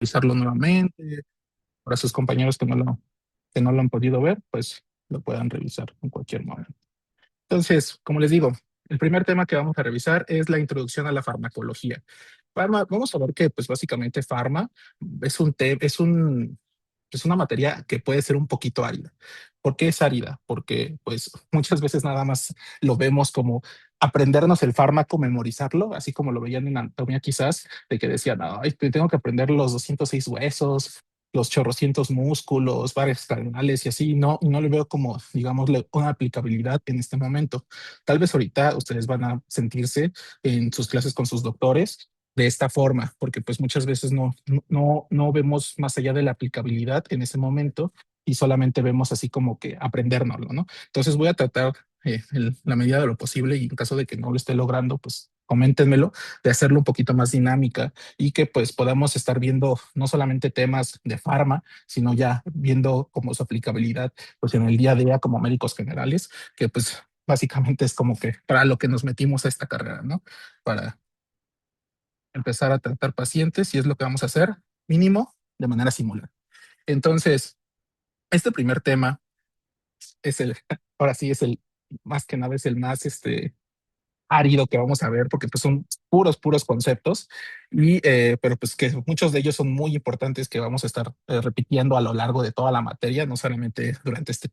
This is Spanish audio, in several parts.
revisarlo nuevamente. Para sus compañeros que no lo han podido ver, pues lo puedan revisar en cualquier momento. Entonces, como les digo, el primer tema que vamos a revisar es la introducción a la farmacología. Vamos a ver que, pues básicamente, es una materia que puede ser un poquito árida. ¿Por qué es árida? Porque, pues, muchas veces nada más lo vemos como aprendernos el fármaco, memorizarlo, así como lo veían en anatomía quizás, de que decían, ay, tengo que aprender los 206 huesos, los chorrocientos músculos, varios canales y así, y no le veo como, digamos, una aplicabilidad en este momento. Tal vez ahorita ustedes van a sentirse en sus clases con sus doctores de esta forma, porque pues muchas veces no vemos más allá de la aplicabilidad en ese momento y solamente vemos así como que aprendérnoslo, ¿no? Entonces voy a tratar en la medida de lo posible y en caso de que no lo esté logrando, pues coméntenmelo, de hacerlo un poquito más dinámica y que pues podamos estar viendo no solamente temas de farma, sino ya viendo como su aplicabilidad pues en el día a día como médicos generales, que pues básicamente es como que para lo que nos metimos a esta carrera, ¿no? Para empezar a tratar pacientes y es lo que vamos a hacer mínimo de manera simulada. Entonces, este primer tema es ahora sí es más que nada es el más árido que vamos a ver, porque pues son puros conceptos, pero pues que muchos de ellos son muy importantes que vamos a estar repitiendo a lo largo de toda la materia, no solamente durante este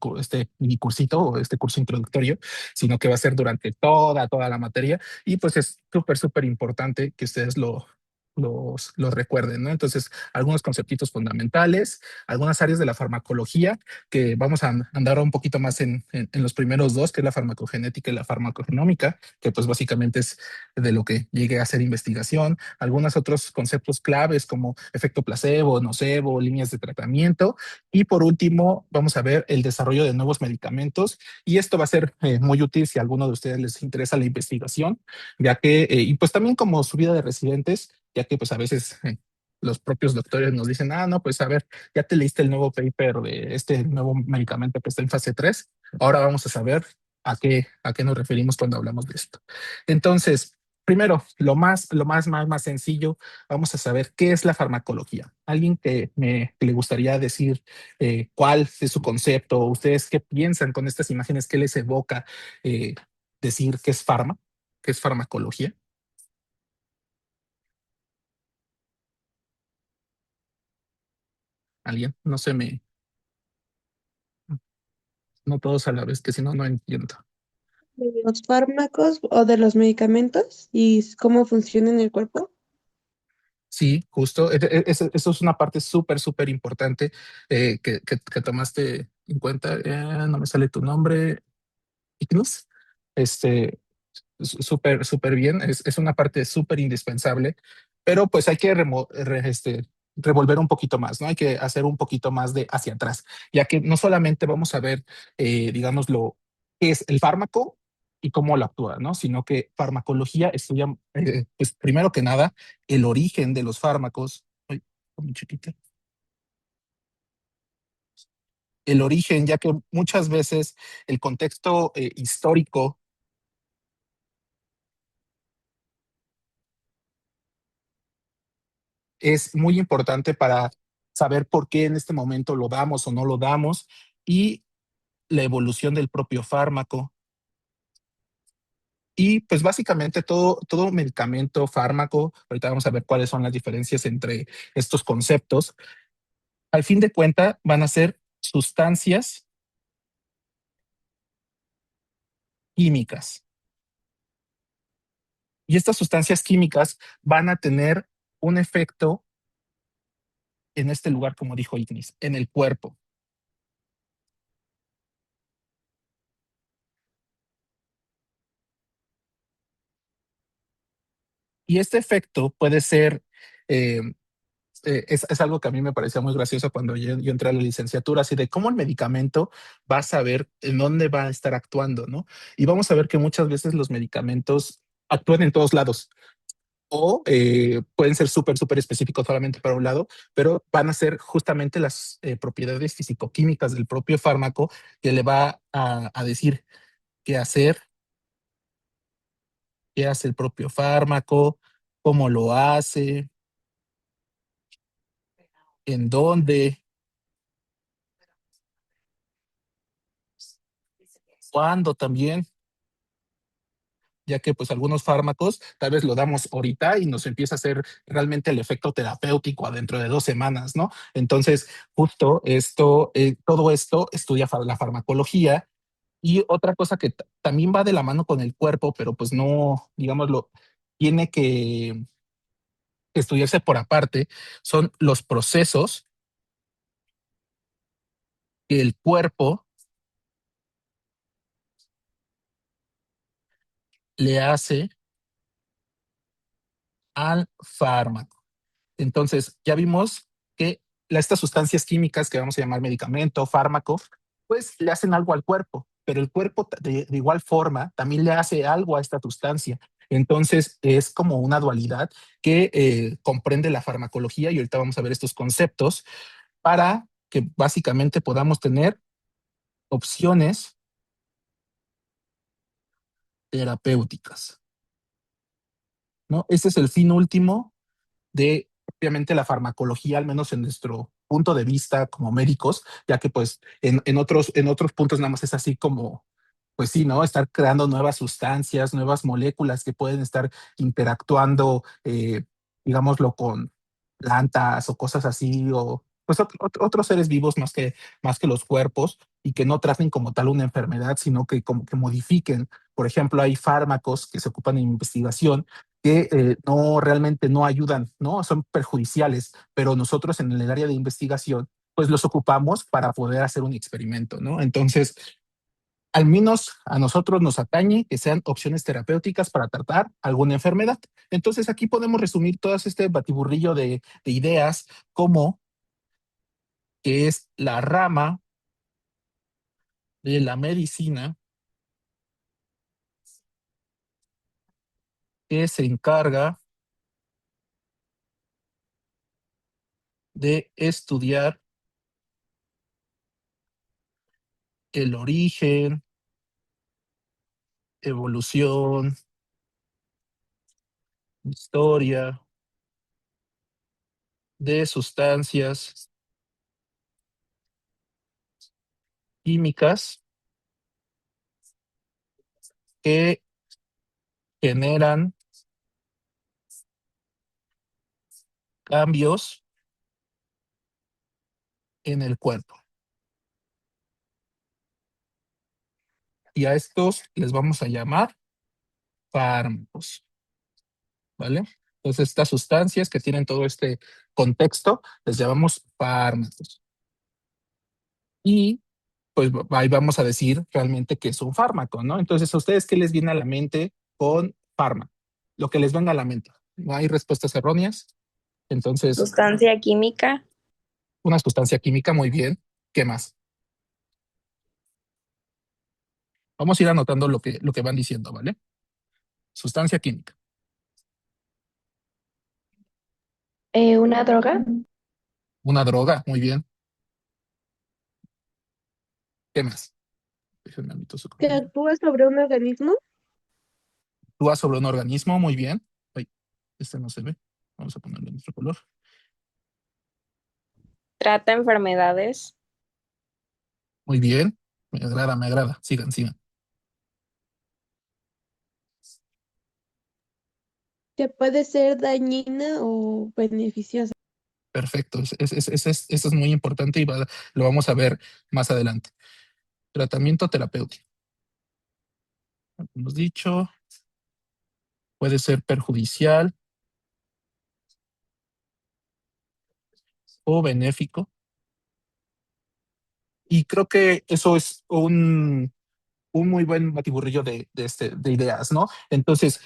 mini cursito o este curso introductorio, sino que va a ser durante toda la materia y pues es súper importante que ustedes los recuerden, ¿no? Entonces, algunos conceptitos fundamentales, algunas áreas de la farmacología que vamos a andar un poquito más en los primeros dos, que es la farmacogenética y la farmacogenómica, que pues básicamente es de lo que llegué a hacer investigación, algunos otros conceptos claves como efecto placebo, nocebo, líneas de tratamiento y por último vamos a ver el desarrollo de nuevos medicamentos y esto va a ser muy útil si a alguno de ustedes les interesa la investigación, ya que, y pues también como su vida de residentes, ya que pues a veces los propios doctores nos dicen, no, pues a ver, ya te leíste el nuevo paper de este nuevo medicamento que está en fase 3. Ahora vamos a saber a qué nos referimos cuando hablamos de esto. Entonces, primero, más sencillo, vamos a saber qué es la farmacología. Alguien que le gustaría decir cuál es su concepto, ustedes qué piensan con estas imágenes, qué les evoca eh, decir qué es qué es farmacología. Alguien, no todos a la vez, que si no, no entiendo. De los fármacos o de los medicamentos y cómo funciona en el cuerpo. Sí, justo. Eso es una parte súper importante que tomaste en cuenta. No me sale tu nombre, Ignus. Este, súper bien. Es una parte súper indispensable, pero pues hay que revolver un poquito más, ¿no? Hay que hacer un poquito más de hacia atrás, ya que no solamente vamos a ver, digamos, lo que es el fármaco y cómo lo actúa, ¿no? Sino que farmacología estudia, pues primero que nada, el origen de los fármacos. Ay, muy chiquita. El origen, ya que muchas veces el contexto histórico es muy importante para saber por qué en este momento lo damos o no lo damos y la evolución del propio fármaco. Y pues básicamente todo medicamento, fármaco, ahorita vamos a ver cuáles son las diferencias entre estos conceptos. Al fin de cuentas van a ser sustancias químicas. Y estas sustancias químicas van a tener un efecto en este lugar, como dijo Ignis, en el cuerpo. Y este efecto puede ser eh, es algo que a mí me parecía muy gracioso cuando yo entré a la licenciatura, así de cómo el medicamento va a saber en dónde va a estar actuando, ¿no? Y vamos a ver que muchas veces los medicamentos actúan en todos lados o pueden ser súper específicos solamente para un lado, pero van a ser justamente las propiedades fisicoquímicas del propio fármaco que le va a decir qué hacer, qué hace el propio fármaco, cómo lo hace. en dónde, cuándo también, ya que pues algunos fármacos tal vez lo damos ahorita y nos empieza a hacer realmente el efecto terapéutico adentro de 2 semanas, ¿no? Entonces, justo esto, todo esto estudia la farmacología. Y otra cosa que también va de la mano con el cuerpo, pero pues no, digámoslo, tiene que estudiarse por aparte, son los procesos que el cuerpo le hace al fármaco. Entonces, ya vimos que estas sustancias químicas que vamos a llamar medicamento, fármaco, pues le hacen algo al cuerpo, pero el cuerpo de igual forma también le hace algo a esta sustancia. Entonces, es como una dualidad que comprende la farmacología y ahorita vamos a ver estos conceptos para que básicamente podamos tener opciones terapéuticas, ¿no? Este es el fin último de obviamente la farmacología, al menos en nuestro punto de vista como médicos, ya que pues en otros puntos nada más es así como, pues sí, ¿no? Estar creando nuevas sustancias, nuevas moléculas que pueden estar interactuando, digámoslo, con plantas o cosas así, o pues otros seres vivos más que los cuerpos y que no traten como tal una enfermedad, sino que como que modifiquen. Por ejemplo, hay fármacos que se ocupan en investigación que no realmente no ayudan, ¿no? Son perjudiciales, pero nosotros en el área de investigación, pues los ocupamos para poder hacer un experimento, ¿no? Entonces, al menos a nosotros nos atañe que sean opciones terapéuticas para tratar alguna enfermedad. Entonces, aquí podemos resumir todo este batiburrillo de ideas como que es la rama de la medicina que se encarga de estudiar el origen, evolución, historia de sustancias químicas que generan cambios en el cuerpo. Y a estos les vamos a llamar fármacos, ¿vale? Entonces, estas sustancias que tienen todo este contexto les llamamos fármacos. Y pues ahí vamos a decir realmente qué es un fármaco, ¿no? Entonces, ¿a ustedes qué les viene a la mente con fármaco? Lo que les venga a la mente. No hay respuestas erróneas. Entonces, Sustancia química. una sustancia química, muy bien. ¿Qué más? Vamos a ir anotando lo que van diciendo, ¿vale? Sustancia química. Una droga. Una droga, muy bien. ¿Qué más? Déjenme anotar su ¿Que compañero. actúa sobre un organismo? Actúa sobre un organismo, muy bien. Ay, este no se ve. Vamos a ponerle nuestro color. Trata enfermedades. Muy bien. Me agrada, me agrada. Sigan, sigan. Que puede ser dañina o beneficiosa. Perfecto. Eso es muy importante y lo vamos a ver más adelante. Tratamiento terapéutico. Hemos dicho, puede ser perjudicial o benéfico. Y creo que eso es un muy buen batiburrillo de ideas, ¿no? Entonces,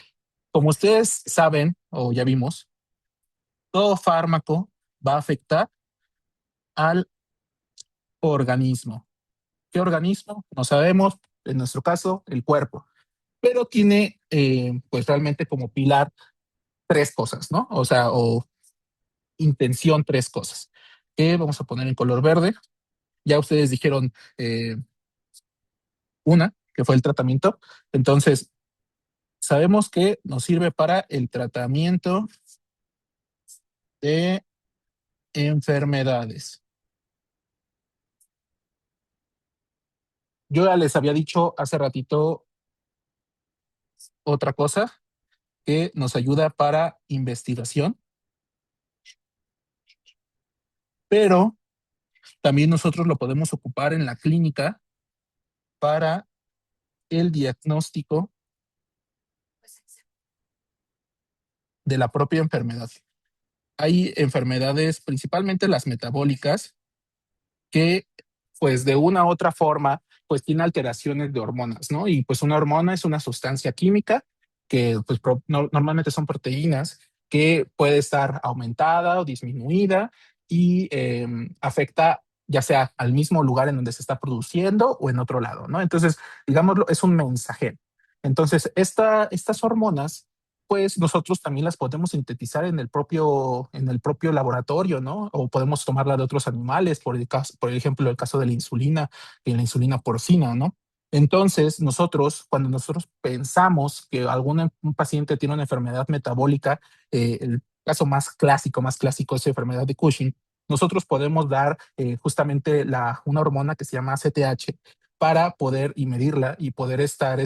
como ustedes saben, o ya vimos, todo fármaco va a afectar al organismo. ¿Qué organismo? No sabemos, en nuestro caso, el cuerpo, pero tiene pues realmente como pilar tres cosas, ¿no? O sea, o intención tres cosas, que vamos a poner en color verde. Ya ustedes dijeron una, que fue el tratamiento. Entonces, sabemos que nos sirve para el tratamiento de enfermedades. Yo ya les había dicho hace ratito otra cosa que nos ayuda para investigación, pero también nosotros lo podemos ocupar en la clínica para el diagnóstico de la propia enfermedad. Hay enfermedades, principalmente las metabólicas, que pues de una u otra forma pues tiene alteraciones de hormonas, ¿no? Y pues una hormona es una sustancia química que pues normalmente son proteínas que puede estar aumentada o disminuida y afecta ya sea al mismo lugar en donde se está produciendo o en otro lado, ¿no? Entonces, digámoslo, es un mensajero. Entonces, estas hormonas pues nosotros también las podemos sintetizar en el propio laboratorio, ¿no? O podemos tomarla de otros animales, por ejemplo, el caso de la insulina y la insulina porcina, ¿no? Entonces, cuando nosotros pensamos que un paciente tiene una enfermedad metabólica, el caso más clásico es la enfermedad de Cushing, nosotros podemos dar justamente una hormona que se llama ACTH para poder y medirla y poder estar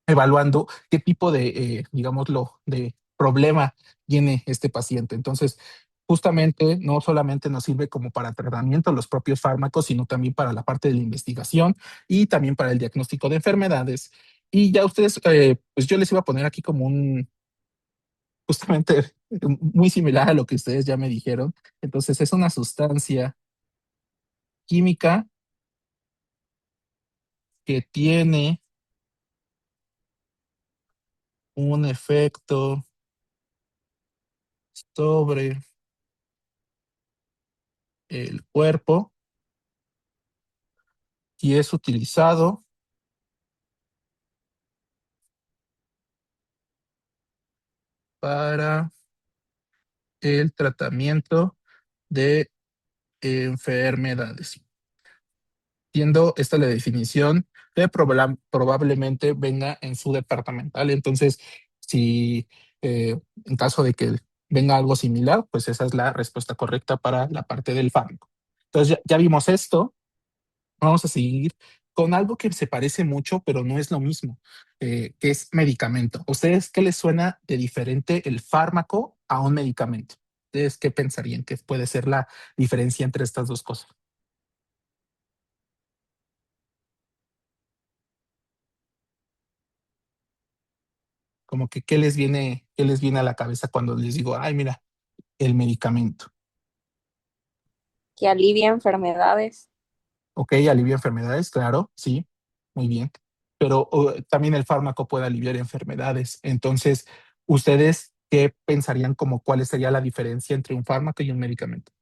evaluando qué tipo de, digámoslo, de problema tiene este paciente. Entonces, justamente no solamente nos sirve como para tratamiento los propios fármacos, sino también para la parte de la investigación y también para el diagnóstico de enfermedades. Y ya ustedes, pues yo les iba a poner aquí como justamente muy similar a lo que ustedes ya me dijeron. Entonces, es una sustancia química que tiene un efecto sobre el cuerpo y es utilizado para el tratamiento de enfermedades. Siendo esta la definición que probablemente venga en su departamental. Entonces, si en caso de que venga algo similar, pues esa es la respuesta correcta para la parte del fármaco. Entonces, ya vimos esto. Vamos a seguir con algo que se parece mucho, pero no es lo mismo, que es medicamento. ¿Ustedes qué les suena de diferente el fármaco a un medicamento? ¿Ustedes qué pensarían que puede ser la diferencia entre estas dos cosas? Como que, qué les viene a la cabeza cuando les digo, ay, mira, el medicamento? Que alivia enfermedades. Ok, alivia enfermedades, claro, sí, muy bien. Pero también el fármaco puede aliviar enfermedades. Entonces, ¿ustedes qué pensarían como cuál sería la diferencia entre un fármaco y un medicamento?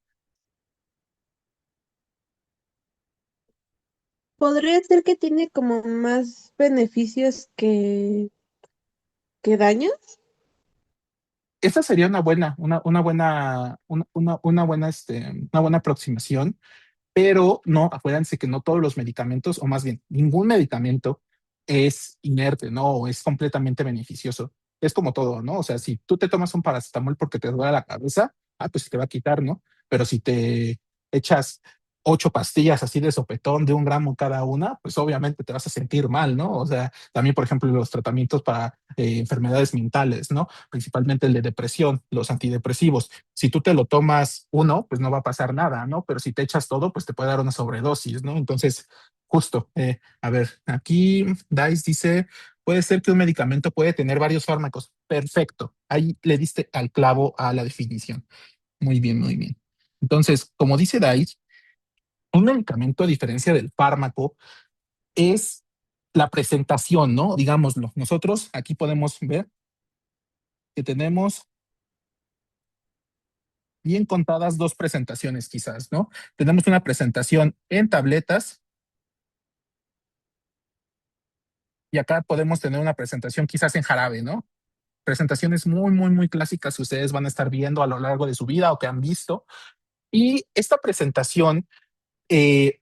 Podría ser que tiene como más beneficios que daños. Esta sería una buena aproximación. Pero no, acuérdense que no todos los medicamentos, o más bien, ningún medicamento es inerte, ¿no? O es completamente beneficioso. Es como todo, ¿no? O sea, si tú te tomas un paracetamol porque te duele la cabeza, pues te va a quitar, ¿no? Pero si te echas 8 pastillas así de sopetón de 1 gramo cada una, pues obviamente te vas a sentir mal, ¿no? O sea, también, por ejemplo, los tratamientos para enfermedades mentales, ¿no? Principalmente el de depresión, los antidepresivos. Si tú te lo tomas uno, pues no va a pasar nada, ¿no? Pero si te echas todo, pues te puede dar una sobredosis, ¿no? Entonces, justo, a ver, aquí Dice dice, puede ser que un medicamento puede tener varios fármacos. Perfecto. Ahí le diste al clavo a la definición. Muy bien, muy bien. Entonces, como dice Dice, un medicamento, a diferencia del fármaco, es la presentación, ¿no? Digámoslo. Nosotros aquí podemos ver que tenemos bien contadas 2 presentaciones quizás, ¿no? Tenemos una presentación en tabletas y acá podemos tener una presentación quizás en jarabe, ¿no? Presentaciones muy, muy, muy clásicas que ustedes van a estar viendo a lo largo de su vida o que han visto. Y esta presentación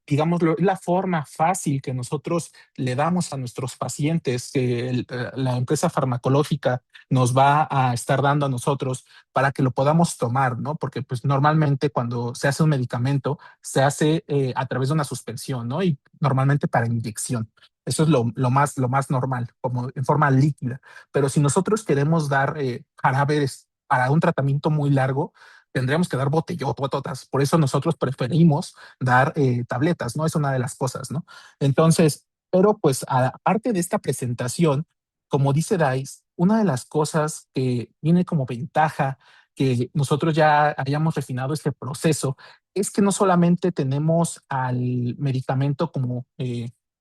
digámoslo, la forma fácil que nosotros le damos a nuestros pacientes, que la empresa farmacológica nos va a estar dando a nosotros para que lo podamos tomar, ¿no? Porque pues normalmente cuando se hace un medicamento se hace a través de una suspensión, ¿no? Y normalmente para inyección. Eso es lo más normal, como en forma líquida. Pero si nosotros queremos dar jarabes para un tratamiento muy largo, tendríamos que dar botellotas. Por eso nosotros preferimos dar tabletas, ¿no? Es una de las cosas, ¿no? Entonces, pero pues aparte de esta presentación, como dice Dice, una de las cosas que tiene como ventaja que nosotros ya hayamos refinado este proceso es que no solamente tenemos al medicamento como,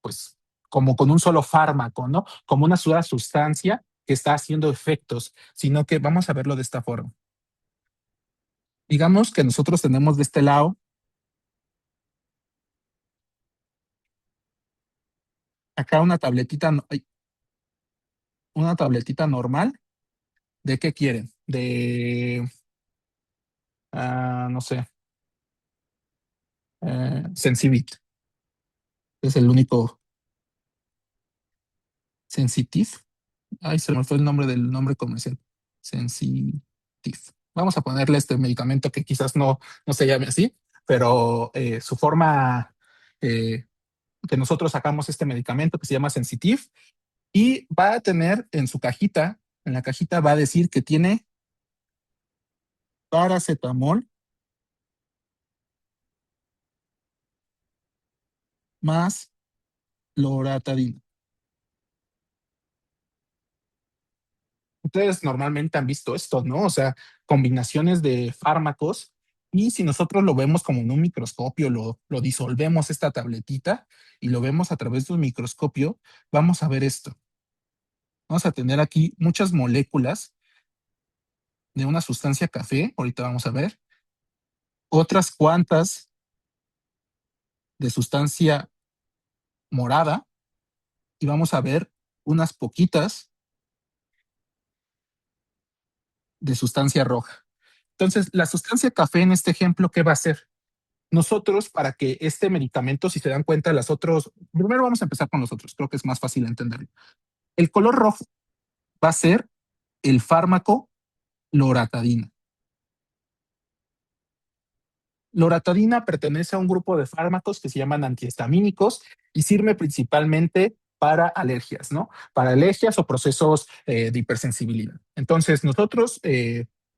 pues, como con un solo fármaco, ¿no? Como una sola sustancia que está haciendo efectos, sino que vamos a verlo de esta forma. Digamos que nosotros tenemos de este lado acá una tabletita normal. ¿De qué quieren? No sé, Sensibit. Es el único Sensitive. Ay, se me fue el nombre del nombre comercial. Sensitive. Vamos a ponerle este medicamento que quizás no se llame así, pero su forma eh, que nosotros sacamos este medicamento que se llama Sensitive y va a tener en su cajita, en la cajita va a decir que tiene paracetamol más loratadina. Ustedes normalmente han visto esto, ¿no? O sea, combinaciones de fármacos y si nosotros lo vemos como en un microscopio, lo disolvemos esta tabletita y lo vemos a través de un microscopio, vamos a ver esto. Vamos a tener aquí muchas moléculas de una sustancia café, ahorita vamos a ver, otras cuantas de sustancia morada y vamos a ver unas poquitas de sustancia roja. Entonces, la sustancia café en este ejemplo, ¿qué va a hacer? Nosotros, para que este medicamento, si se dan cuenta, las otros, primero vamos a empezar con los otros, creo que es más fácil entenderlo. El color rojo va a ser el fármaco loratadina. Loratadina pertenece a un grupo de fármacos que se llaman antihistamínicos y sirve principalmente para alergias, ¿no? Para alergias o procesos de hipersensibilidad. Entonces, nosotros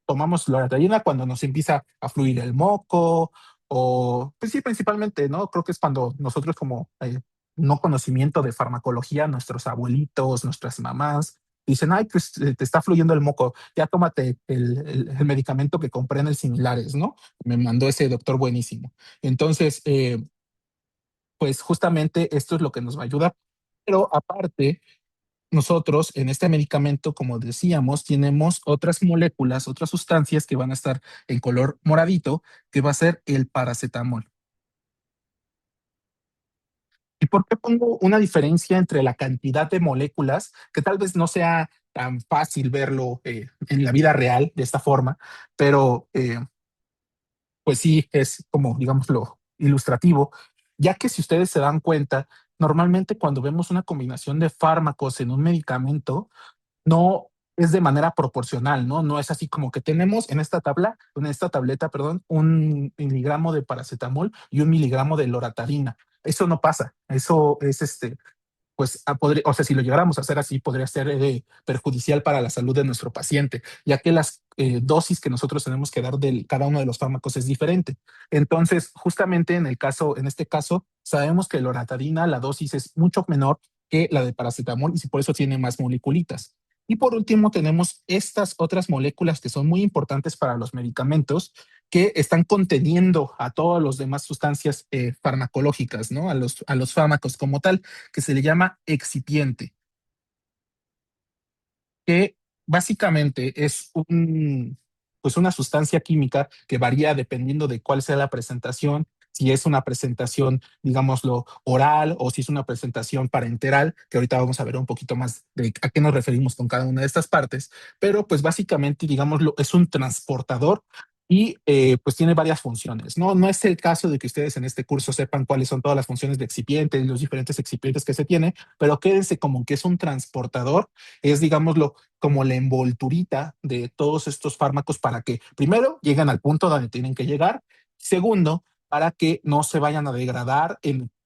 tomamos loratadina cuando nos empieza a fluir el moco o, pues sí, principalmente, ¿no? Creo que es cuando nosotros como no conocimiento de farmacología, nuestros abuelitos, nuestras mamás, dicen, ay, pues te está fluyendo el moco, ya tómate el medicamento que compré en el similares, ¿no? Me mandó ese doctor buenísimo. Entonces, pues justamente esto es lo que nos va a ayudar. Pero aparte, nosotros en este medicamento, como decíamos, tenemos otras moléculas, otras sustancias que van a estar en color moradito, que va a ser el paracetamol. ¿Y por qué pongo una diferencia entre la cantidad de moléculas, que tal vez no sea tan fácil verlo en la vida real de esta forma, pero pues sí es como, digámoslo, ilustrativo, ya que si ustedes se dan cuenta, normalmente cuando vemos una combinación de fármacos en un medicamento, no es de manera proporcional, ¿no? No es así como que tenemos en esta tableta, perdón, 1 miligramo de paracetamol y 1 miligramo de loratadina. Eso no pasa. Eso es pues o sea, si lo llegáramos a hacer así, podría ser perjudicial para la salud de nuestro paciente, ya que las dosis que nosotros tenemos que dar de cada uno de los fármacos es diferente. Entonces, justamente en este caso, sabemos que la loratadina, la dosis es mucho menor que la de paracetamol y por eso tiene más moleculitas. Y por último, tenemos estas otras moléculas que son muy importantes para los medicamentos, que están conteniendo a todas las demás sustancias farmacológicas, ¿no? A los fármacos como tal, que se le llama excipiente, que básicamente es pues una sustancia química que varía dependiendo de cuál sea la presentación, si es una presentación, digámoslo, oral o si es una presentación parenteral, que ahorita vamos a ver un poquito más de a qué nos referimos con cada una de estas partes, pero pues básicamente, digámoslo, es un transportador y pues tiene varias funciones, ¿no? No es el caso de que ustedes en este curso sepan cuáles son todas las funciones de excipientes, los diferentes excipientes que se tiene, pero quédense como que es un transportador, es digámoslo como la envolturita de todos estos fármacos para que primero lleguen al punto donde tienen que llegar, segundo, para que no se vayan a degradar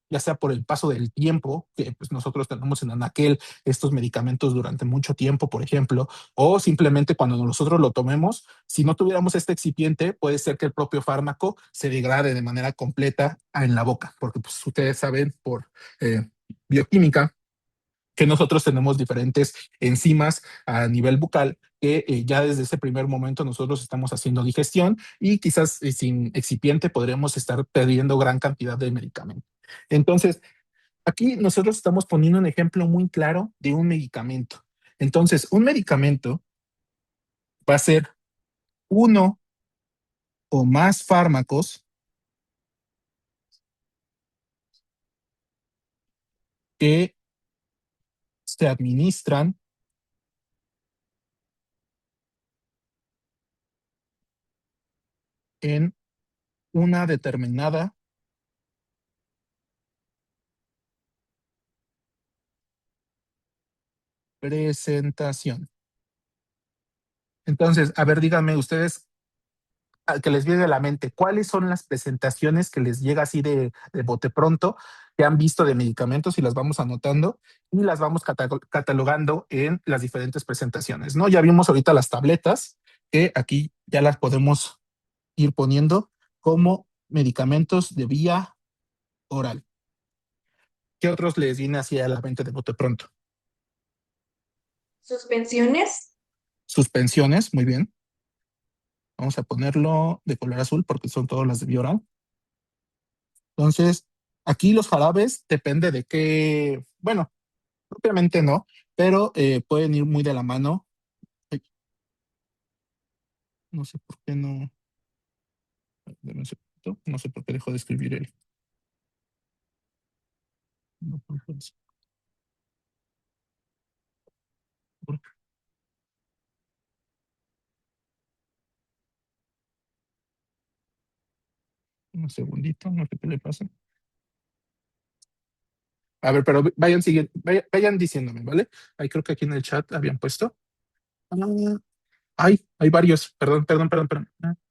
ya sea por el paso del tiempo, que pues nosotros tenemos en Anaquel estos medicamentos durante mucho tiempo, por ejemplo, o simplemente cuando nosotros lo tomemos, si no tuviéramos este excipiente, puede ser que el propio fármaco se degrade de manera completa en la boca, porque pues ustedes saben por bioquímica que nosotros tenemos diferentes enzimas a nivel bucal que ya desde ese primer momento nosotros estamos haciendo digestión y quizás sin excipiente podremos estar perdiendo gran cantidad de medicamento. Entonces, aquí nosotros estamos poniendo un ejemplo muy claro de un medicamento. Entonces, un medicamento va a ser uno o más fármacos que se administran en una determinada presentación. Entonces, a ver, díganme ustedes que les viene a la mente, ¿cuáles son las presentaciones que les llega así de bote pronto que han visto de medicamentos y las vamos anotando y las vamos catalogando en las diferentes presentaciones, ¿no? Ya vimos ahorita las tabletas, que aquí ya las podemos ir poniendo como medicamentos de vía oral. ¿Qué otros les viene así a la mente de bote pronto? Suspensiones. Suspensiones, muy bien. Vamos a ponerlo de color azul porque son todas las de vía oral. Entonces, aquí los jarabes depende de qué, bueno, propiamente no, pero pueden ir muy de la mano. Ay, no sé por qué no, deme un segundito, no sé por qué dejó de escribir él. No, un segundito, no sé qué le pasa. A ver, pero vayan, vayan diciéndome, ¿vale? Ahí creo que aquí en el chat habían puesto. Ah, hay varios. Perdón.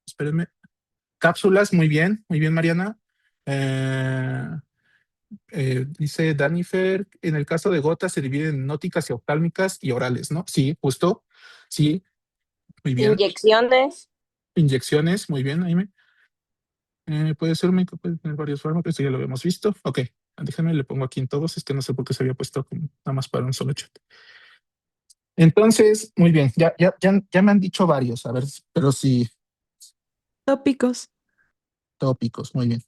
Espérenme. Cápsulas, muy bien, Mariana. Eh, dice Danifer, en el caso de gotas se dividen en nóticas y oftálmicas y orales, ¿no? Sí, justo. Sí, muy bien. Inyecciones. Inyecciones, muy bien, Aime. Puede ser médico, puede tener varios fármacos, esto ya lo habíamos visto. Ok, déjame, le pongo aquí en todos, es que no sé por qué se había puesto como nada más para un solo chat. Entonces, muy bien, ya me han dicho varios, a ver, pero sí. Tópicos. Tópicos, muy bien.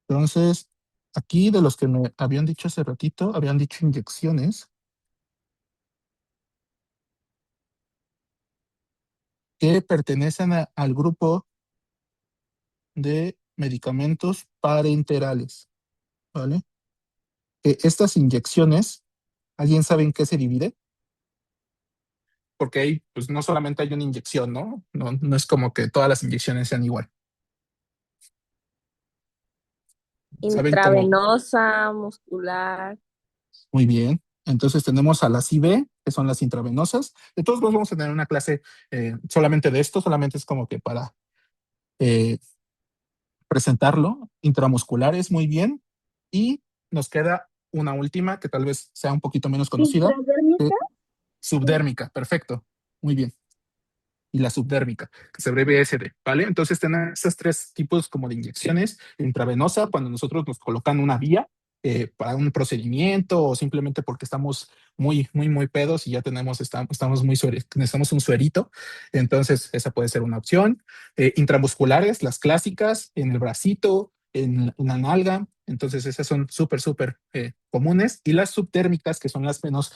Entonces, aquí de los que me habían dicho hace ratito, habían dicho inyecciones que pertenecen al grupo de medicamentos parenterales, ¿vale? Estas inyecciones, ¿alguien sabe en qué se divide? Porque ahí, pues no solamente hay una inyección, ¿no? No es como que todas las inyecciones sean igual. ¿Saben cómo? Intravenosa, muscular. Muy bien. Entonces tenemos a las IV, que son las intravenosas. De todos modos vamos a tener una clase solamente de esto, solamente es como que para eh, presentarlo. Intramusculares, muy bien. Y nos queda una última que tal vez sea un poquito menos conocida. Intradérmica. Subdérmica, perfecto. Muy bien. Y la subdérmica, que se abrevia SD, ¿vale? Entonces tenemos esos tres tipos como de inyecciones: intravenosa, cuando nosotros nos colocan una vía para un procedimiento o simplemente porque estamos muy pedos y ya estamos necesitamos un suerito, entonces esa puede ser una opción. Intramusculares, las clásicas, en el bracito, en la nalga, entonces esas son súper comunes. Y las subtérmicas, que son las menos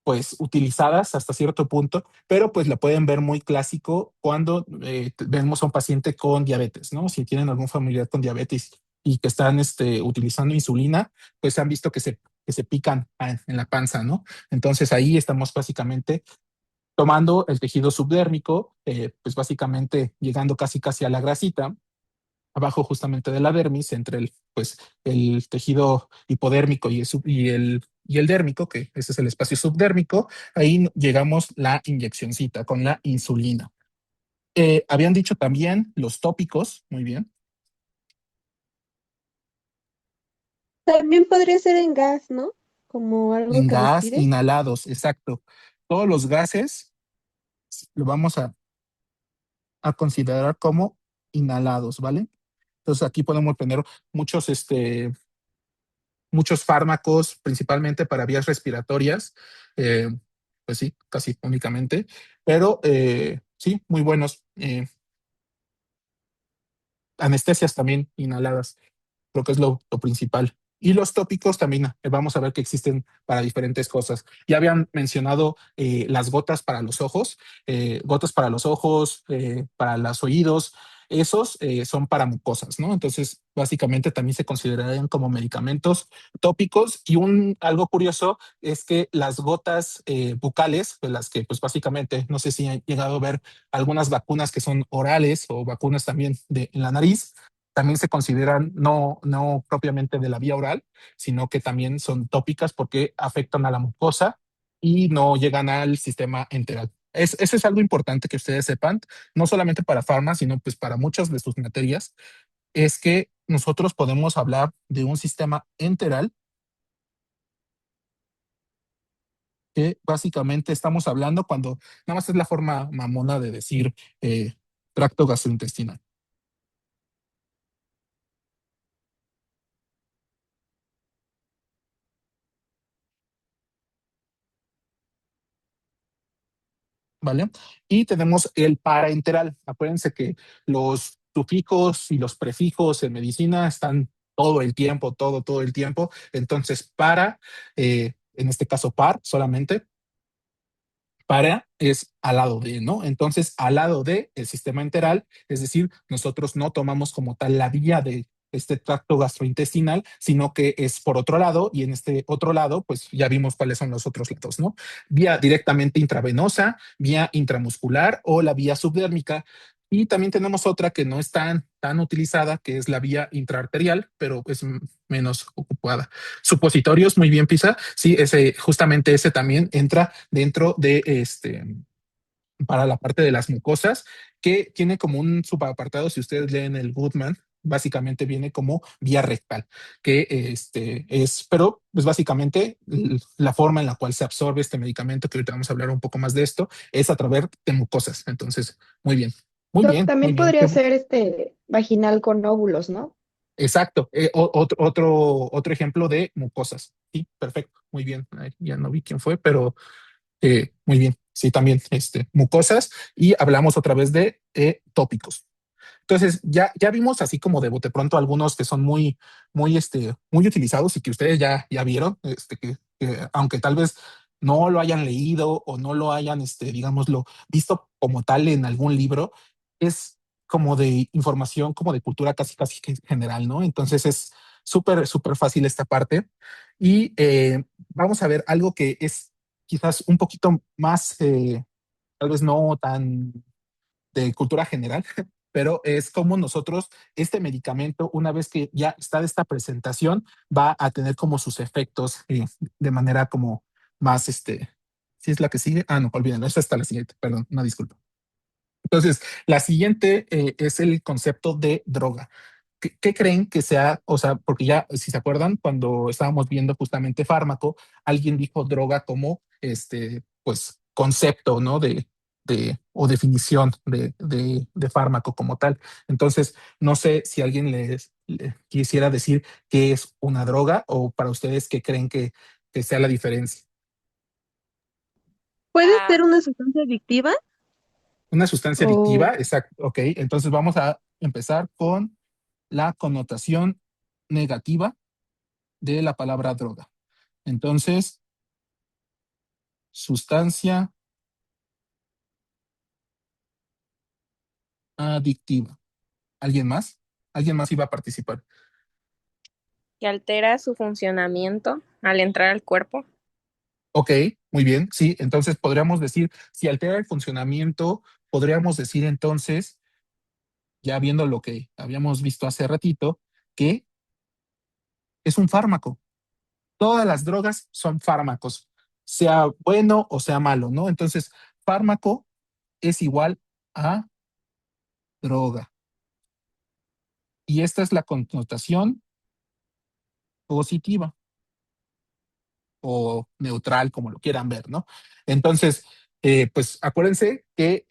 pues utilizadas hasta cierto punto, pero pues la pueden ver muy clásico cuando vemos a un paciente con diabetes, ¿no? Si tienen algún familiar con diabetes y que están utilizando insulina, pues han visto que se pican en la panza, ¿no? Entonces ahí estamos básicamente tomando el tejido subdérmico, pues básicamente llegando casi casi a la grasita, abajo justamente de la dermis, entre el tejido hipodérmico y el dérmico, que ese es el espacio subdérmico, ahí llegamos la inyeccioncita con la insulina. Habían dicho también los tópicos, muy bien, También podría ser en gas, ¿no? Como algo en que gas, respire. inhalados, exacto. Todos los gases lo vamos a considerar como inhalados, ¿vale? Entonces aquí podemos tener muchos, muchos fármacos, principalmente para vías respiratorias, eh, pues sí, casi únicamente, pero sí, muy buenos. Anestesias también inhaladas. Creo que es lo principal. Y los tópicos también vamos a ver que existen para diferentes cosas. Ya habían mencionado las gotas para los ojos, para los oídos. Esos son para mucosas, ¿no? Entonces, básicamente también se considerarían como medicamentos tópicos. Y algo curioso es que las gotas bucales, de las que pues básicamente, no sé si han llegado a ver algunas vacunas que son orales o vacunas también en la nariz, también se consideran no propiamente de la vía oral, sino que también son tópicas porque afectan a la mucosa y no llegan al sistema enteral. Eso es algo importante que ustedes sepan, no solamente para farma, sino pues para muchas de sus materias, es que nosotros podemos hablar de un sistema enteral que básicamente estamos hablando cuando nada más es la forma mamona de decir tracto gastrointestinal. ¿Vale? Y tenemos el paraenteral. Acuérdense que los sufijos y los prefijos en medicina están todo el tiempo, todo el tiempo. Entonces, en este caso par solamente, para es al lado de, ¿no? Entonces, al lado de el sistema enteral, es decir, nosotros no tomamos como tal la vía de este tracto gastrointestinal, sino que es por otro lado, y en este otro lado, pues ya vimos cuáles son los otros lados, ¿no? Vía directamente intravenosa, vía intramuscular o la vía subdérmica. Y también tenemos otra que no es tan utilizada, que es la vía intraarterial, pero es menos ocupada. Supositorios, muy bien, Pisa. Sí, justamente ese también entra dentro de para la parte de las mucosas, que tiene como un subapartado, si ustedes leen el Goodman, básicamente viene como vía rectal, que pero pues básicamente la forma en la cual se absorbe este medicamento, que ahorita vamos a hablar un poco más de esto, es a través de mucosas. Entonces, muy bien, muy Doc, bien, muy también bien. podría ser vaginal con óvulos, ¿no? Exacto. Otro ejemplo de mucosas. Sí, perfecto. Muy bien. Ay, ya no vi quién fue, pero muy bien. Sí, también mucosas. Y hablamos otra vez de tópicos. Entonces, ya vimos así como de bote pronto algunos que son muy utilizados y que ustedes ya vieron, que aunque tal vez no lo hayan leído o no lo hayan, digámoslo, visto como tal en algún libro, es como de información, como de cultura casi, casi que general, ¿no? Entonces es súper, súper fácil esta parte. Y vamos a ver algo que es quizás un poquito más, tal vez no tan de cultura general, pero es como nosotros, este medicamento, una vez que ya está de esta presentación, va a tener como sus efectos de manera como más, si es la que sigue, no, olvídenlo, esta está la siguiente, perdón, una disculpa. Entonces, la siguiente es el concepto de droga. ¿Qué creen que sea? O sea, porque ya, si se acuerdan, cuando estábamos viendo justamente fármaco, alguien dijo droga como pues, concepto, ¿no? O definición de fármaco como tal. Entonces, no sé si alguien le quisiera decir qué es una droga o para ustedes qué creen que sea la diferencia. ¿Puede Ah, ser una sustancia adictiva? Una sustancia O adictiva, exacto. Ok, entonces vamos a empezar con la connotación negativa de la palabra droga. Entonces, sustancia adictiva. ¿Alguien más? ¿Alguien más iba a participar? que altera su funcionamiento al entrar al cuerpo. Ok, muy bien, sí. Entonces podríamos decir, si altera el funcionamiento, podríamos decir entonces, ya viendo lo que habíamos visto hace ratito, que es un fármaco. Todas las drogas son fármacos, sea bueno o sea malo, ¿no? Entonces, fármaco es igual a droga. Y esta es la connotación positiva o neutral, como lo quieran ver, ¿no? Entonces, pues acuérdense que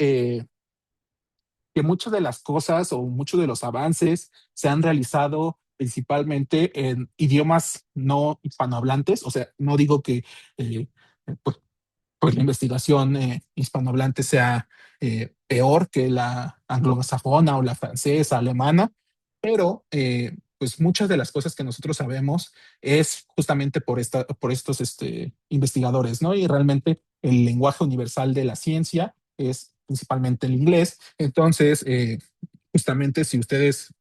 muchas de las cosas o muchos de los avances se han realizado principalmente en idiomas no hispanohablantes. O sea, no digo que eh, pues, pues la investigación hispanohablante sea peor que la anglosajona o la francesa, alemana, pero pues muchas de las cosas que nosotros sabemos es justamente por estos investigadores, ¿no? Y realmente el lenguaje universal de la ciencia es principalmente el inglés. Entonces, justamente si ustedes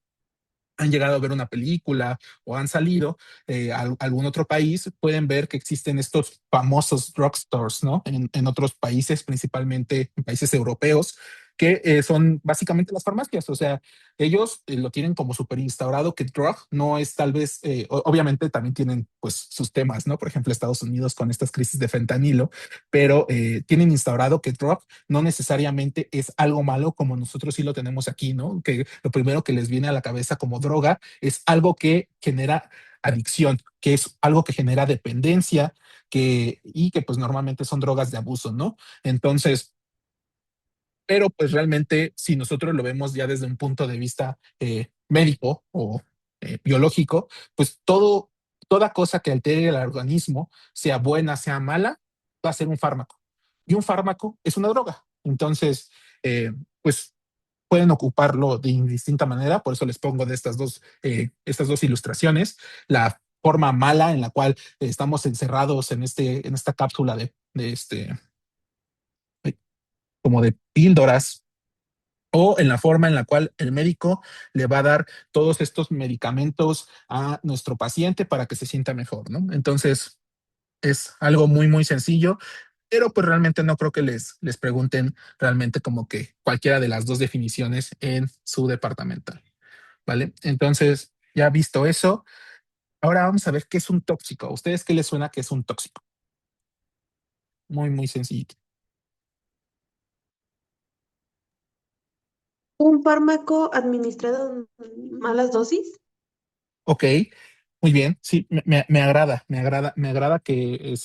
han llegado a ver una película o han salido a algún otro país, pueden ver que existen estos famosos drugstores, ¿no? En otros países, principalmente en países europeos, que son básicamente las farmacias. O sea, ellos lo tienen como súper instaurado que drug no es tal vez, obviamente también tienen pues sus temas, ¿no? Por ejemplo, Estados Unidos con estas crisis de fentanilo, pero tienen instaurado que drug no necesariamente es algo malo como nosotros sí lo tenemos aquí, ¿no? Que lo primero que les viene a la cabeza como droga es algo que genera adicción, que es algo que genera dependencia, y que pues normalmente son drogas de abuso, ¿no? Entonces, pero pues realmente si nosotros lo vemos ya desde un punto de vista médico o biológico, pues toda cosa que altere el organismo, sea buena, sea mala, va a ser un fármaco. Y un fármaco es una droga. Entonces, pues pueden ocuparlo de indistinta manera, por eso les pongo de estas dos ilustraciones, la forma mala en la cual estamos encerrados en esta cápsula como de píldoras, o en la forma en la cual el médico le va a dar todos estos medicamentos a nuestro paciente para que se sienta mejor, ¿no? Entonces, es algo muy, muy sencillo, pero pues realmente no creo que les pregunten realmente como que cualquiera de las dos definiciones en su departamental, ¿vale? Entonces, ya visto eso, ahora vamos a ver qué es un tóxico. ¿A ustedes qué les suena que es un tóxico? Muy, muy sencillito. ¿Un fármaco administrado en malas dosis? Ok, muy bien. Sí, me agrada que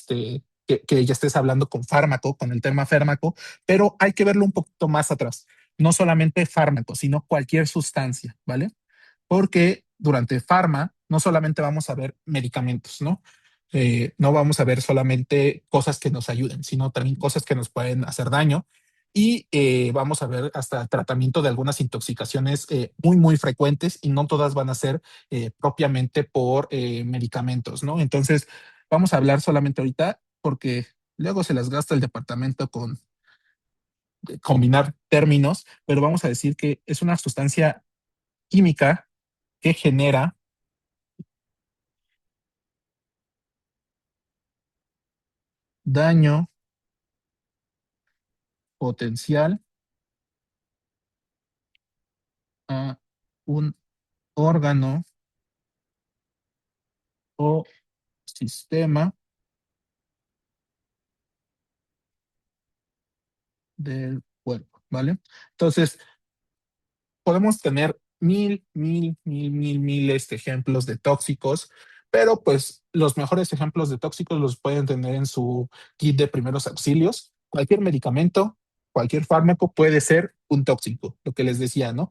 que ya estés hablando con fármaco, con el tema fármaco, pero hay que verlo un poquito más atrás. No solamente fármaco, sino cualquier sustancia, ¿vale? Porque durante farma no solamente vamos a ver medicamentos, ¿no? No vamos a ver solamente cosas que nos ayuden, sino también cosas que nos pueden hacer daño. Y vamos a ver hasta el tratamiento de algunas intoxicaciones muy, muy frecuentes, y no todas van a ser propiamente por medicamentos, ¿no? Entonces, vamos a hablar solamente ahorita porque luego se las gasta el departamento con combinar términos, pero vamos a decir que es una sustancia química que genera daño potencial a un órgano o sistema del cuerpo, ¿vale? Entonces, podemos tener mil ejemplos de tóxicos, pero pues los mejores ejemplos de tóxicos los pueden tener en su kit de primeros auxilios. Cualquier medicamento, cualquier fármaco puede ser un tóxico, lo que les decía, ¿no?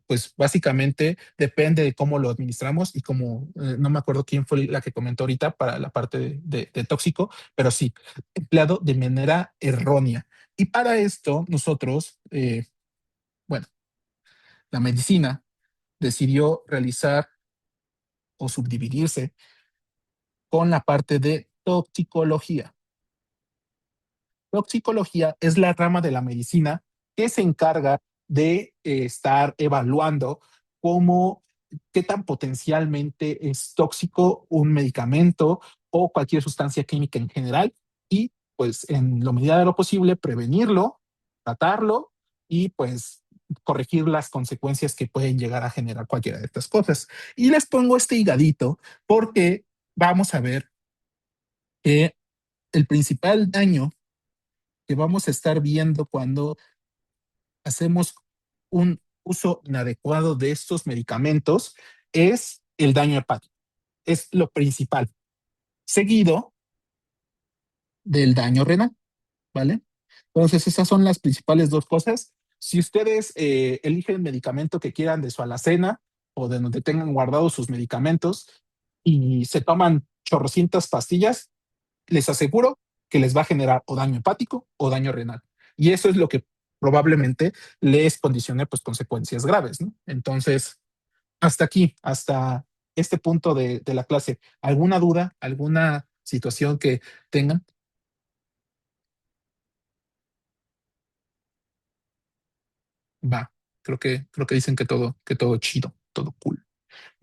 Pues básicamente depende de cómo lo administramos y como no me acuerdo quién fue la que comentó ahorita para la parte de tóxico, pero sí, empleado de manera errónea. Y para esto nosotros, bueno, la medicina decidió realizar o subdividirse con la parte de toxicología. Toxicología es la rama de la medicina que se encarga de estar evaluando cómo, qué tan potencialmente es tóxico un medicamento o cualquier sustancia química en general y pues en lo medida de lo posible prevenirlo, tratarlo y pues corregir las consecuencias que pueden llegar a generar cualquiera de estas cosas. Y les pongo este higadito porque vamos a ver que el principal daño que vamos a estar viendo cuando hacemos un uso inadecuado de estos medicamentos es el daño hepático. Es lo principal, seguido del daño renal, ¿vale? Entonces, esas son las principales dos cosas. Si ustedes eligen el medicamento que quieran de su alacena o de donde tengan guardados sus medicamentos y se toman chorrocientas pastillas, les aseguro que les va a generar o daño hepático o daño renal. Y eso es lo que probablemente les condicione pues consecuencias graves, ¿no? Entonces, hasta aquí, hasta este punto de la clase, ¿alguna duda, alguna situación que tengan? Va, creo que dicen que todo chido, todo cool.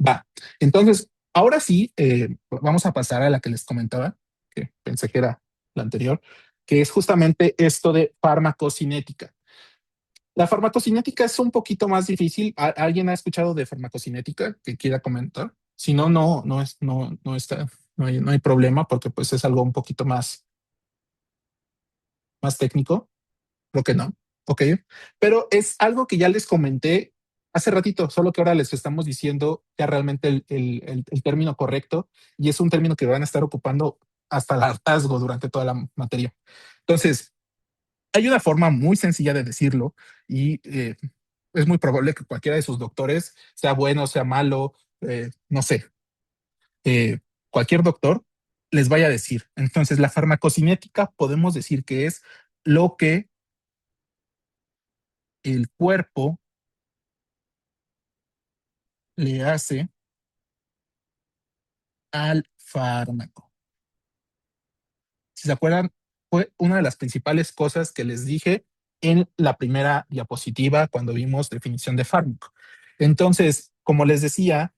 Va, entonces, ahora sí, vamos a pasar a la que les comentaba, que pensé que era la anterior, que es justamente esto de farmacocinética. La farmacocinética es un poquito más difícil. ¿Alguien ha escuchado de farmacocinética que quiera comentar? Si no, no está, no hay problema porque pues es algo un poquito más técnico. Creo que no. Ok. Pero es algo que ya les comenté hace ratito, solo que ahora les estamos diciendo ya realmente el término correcto y es un término que van a estar ocupando hasta el hartazgo durante toda la materia. Entonces, hay una forma muy sencilla de decirlo y es muy probable que cualquiera de sus doctores, sea bueno, sea malo, no sé, eh, cualquier doctor les vaya a decir. Entonces, la farmacocinética podemos decir que es lo que el cuerpo le hace al fármaco. Si se acuerdan, fue una de las principales cosas que les dije en la primera diapositiva cuando vimos definición de fármaco. Entonces, como les decía,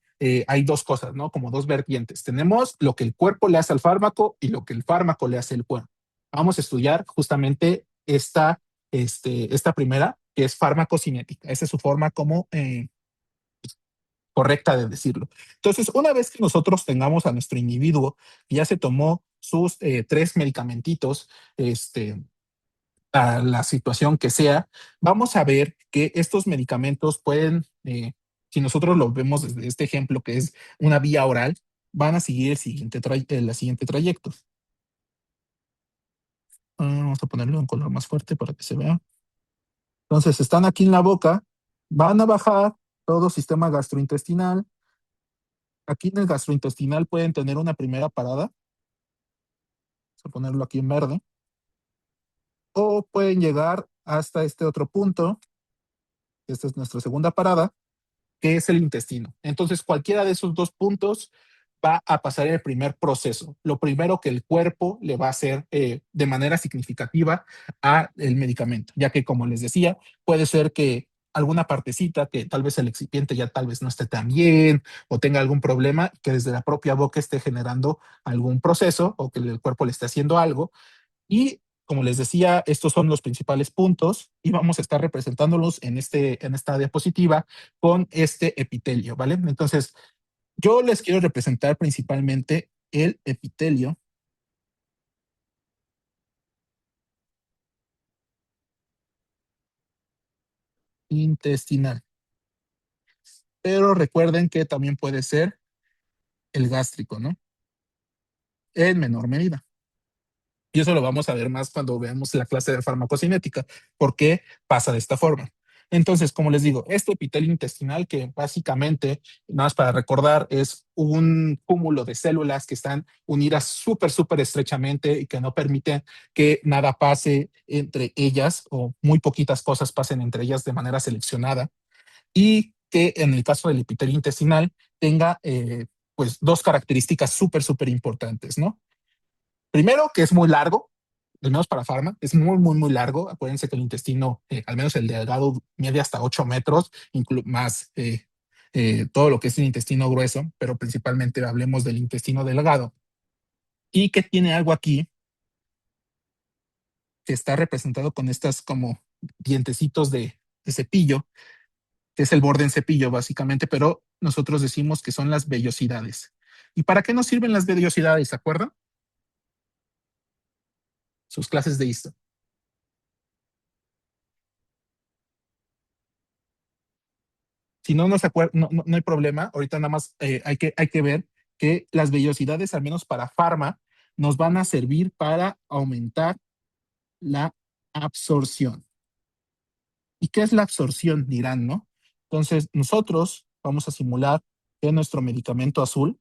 hay dos cosas, ¿no? Como dos vertientes. Tenemos lo que el cuerpo le hace al fármaco y lo que el fármaco le hace al cuerpo. Vamos a estudiar justamente esta primera, que es farmacocinética. Esa es su forma como correcta de decirlo. Entonces, una vez que nosotros tengamos a nuestro individuo que ya se tomó sus tres medicamentitos, a la situación que sea, vamos a ver que estos medicamentos pueden, si nosotros lo vemos desde este ejemplo que es una vía oral, van a seguir la siguiente trayecto. Vamos a ponerlo en color más fuerte para que se vea. Entonces, están aquí en la boca, van a bajar todo sistema gastrointestinal. Aquí en el gastrointestinal pueden tener una primera parada, vamos a ponerlo aquí en verde, o pueden llegar hasta este otro punto, esta es nuestra segunda parada, que es el intestino. Entonces, cualquiera de esos dos puntos va a pasar el primer proceso. Lo primero que el cuerpo le va a hacer de manera significativa a el medicamento, ya que como les decía, puede ser que alguna partecita que tal vez el excipiente ya tal vez no esté tan bien o tenga algún problema, que desde la propia boca esté generando algún proceso o que el cuerpo le esté haciendo algo. Y como les decía, estos son los principales puntos y vamos a estar representándolos en esta diapositiva con este epitelio, ¿vale? Entonces, yo les quiero representar principalmente el epitelio intestinal. Pero recuerden que también puede ser el gástrico, ¿no? En menor medida. Y eso lo vamos a ver más cuando veamos la clase de farmacocinética, por qué pasa de esta forma. Entonces, como les digo, este epitelio intestinal, que básicamente, nada más para recordar, es un cúmulo de células que están unidas súper estrechamente y que no permiten que nada pase entre ellas o muy poquitas cosas pasen entre ellas de manera seleccionada. Y que en el caso del epitelio intestinal tenga pues dos características súper importantes, ¿no? Primero, que es muy largo, al menos para farma, es muy largo. Acuérdense que el intestino, al menos el delgado, mide hasta 8 metros, más todo lo que es el intestino grueso, pero principalmente hablemos del intestino delgado. Y que tiene algo aquí que está representado con estas como dientecitos de cepillo, que es el borde en cepillo básicamente, pero nosotros decimos que son las vellosidades. ¿Y para qué nos sirven las vellosidades? ¿Se acuerdan? Sus clases de histo. Si no nos acuerdan, no hay problema. Ahorita nada más hay que ver que las vellosidades, al menos para farma, nos van a servir para aumentar la absorción. ¿Y qué es la absorción? Dirán, ¿no? Entonces, nosotros vamos a simular que nuestro medicamento azul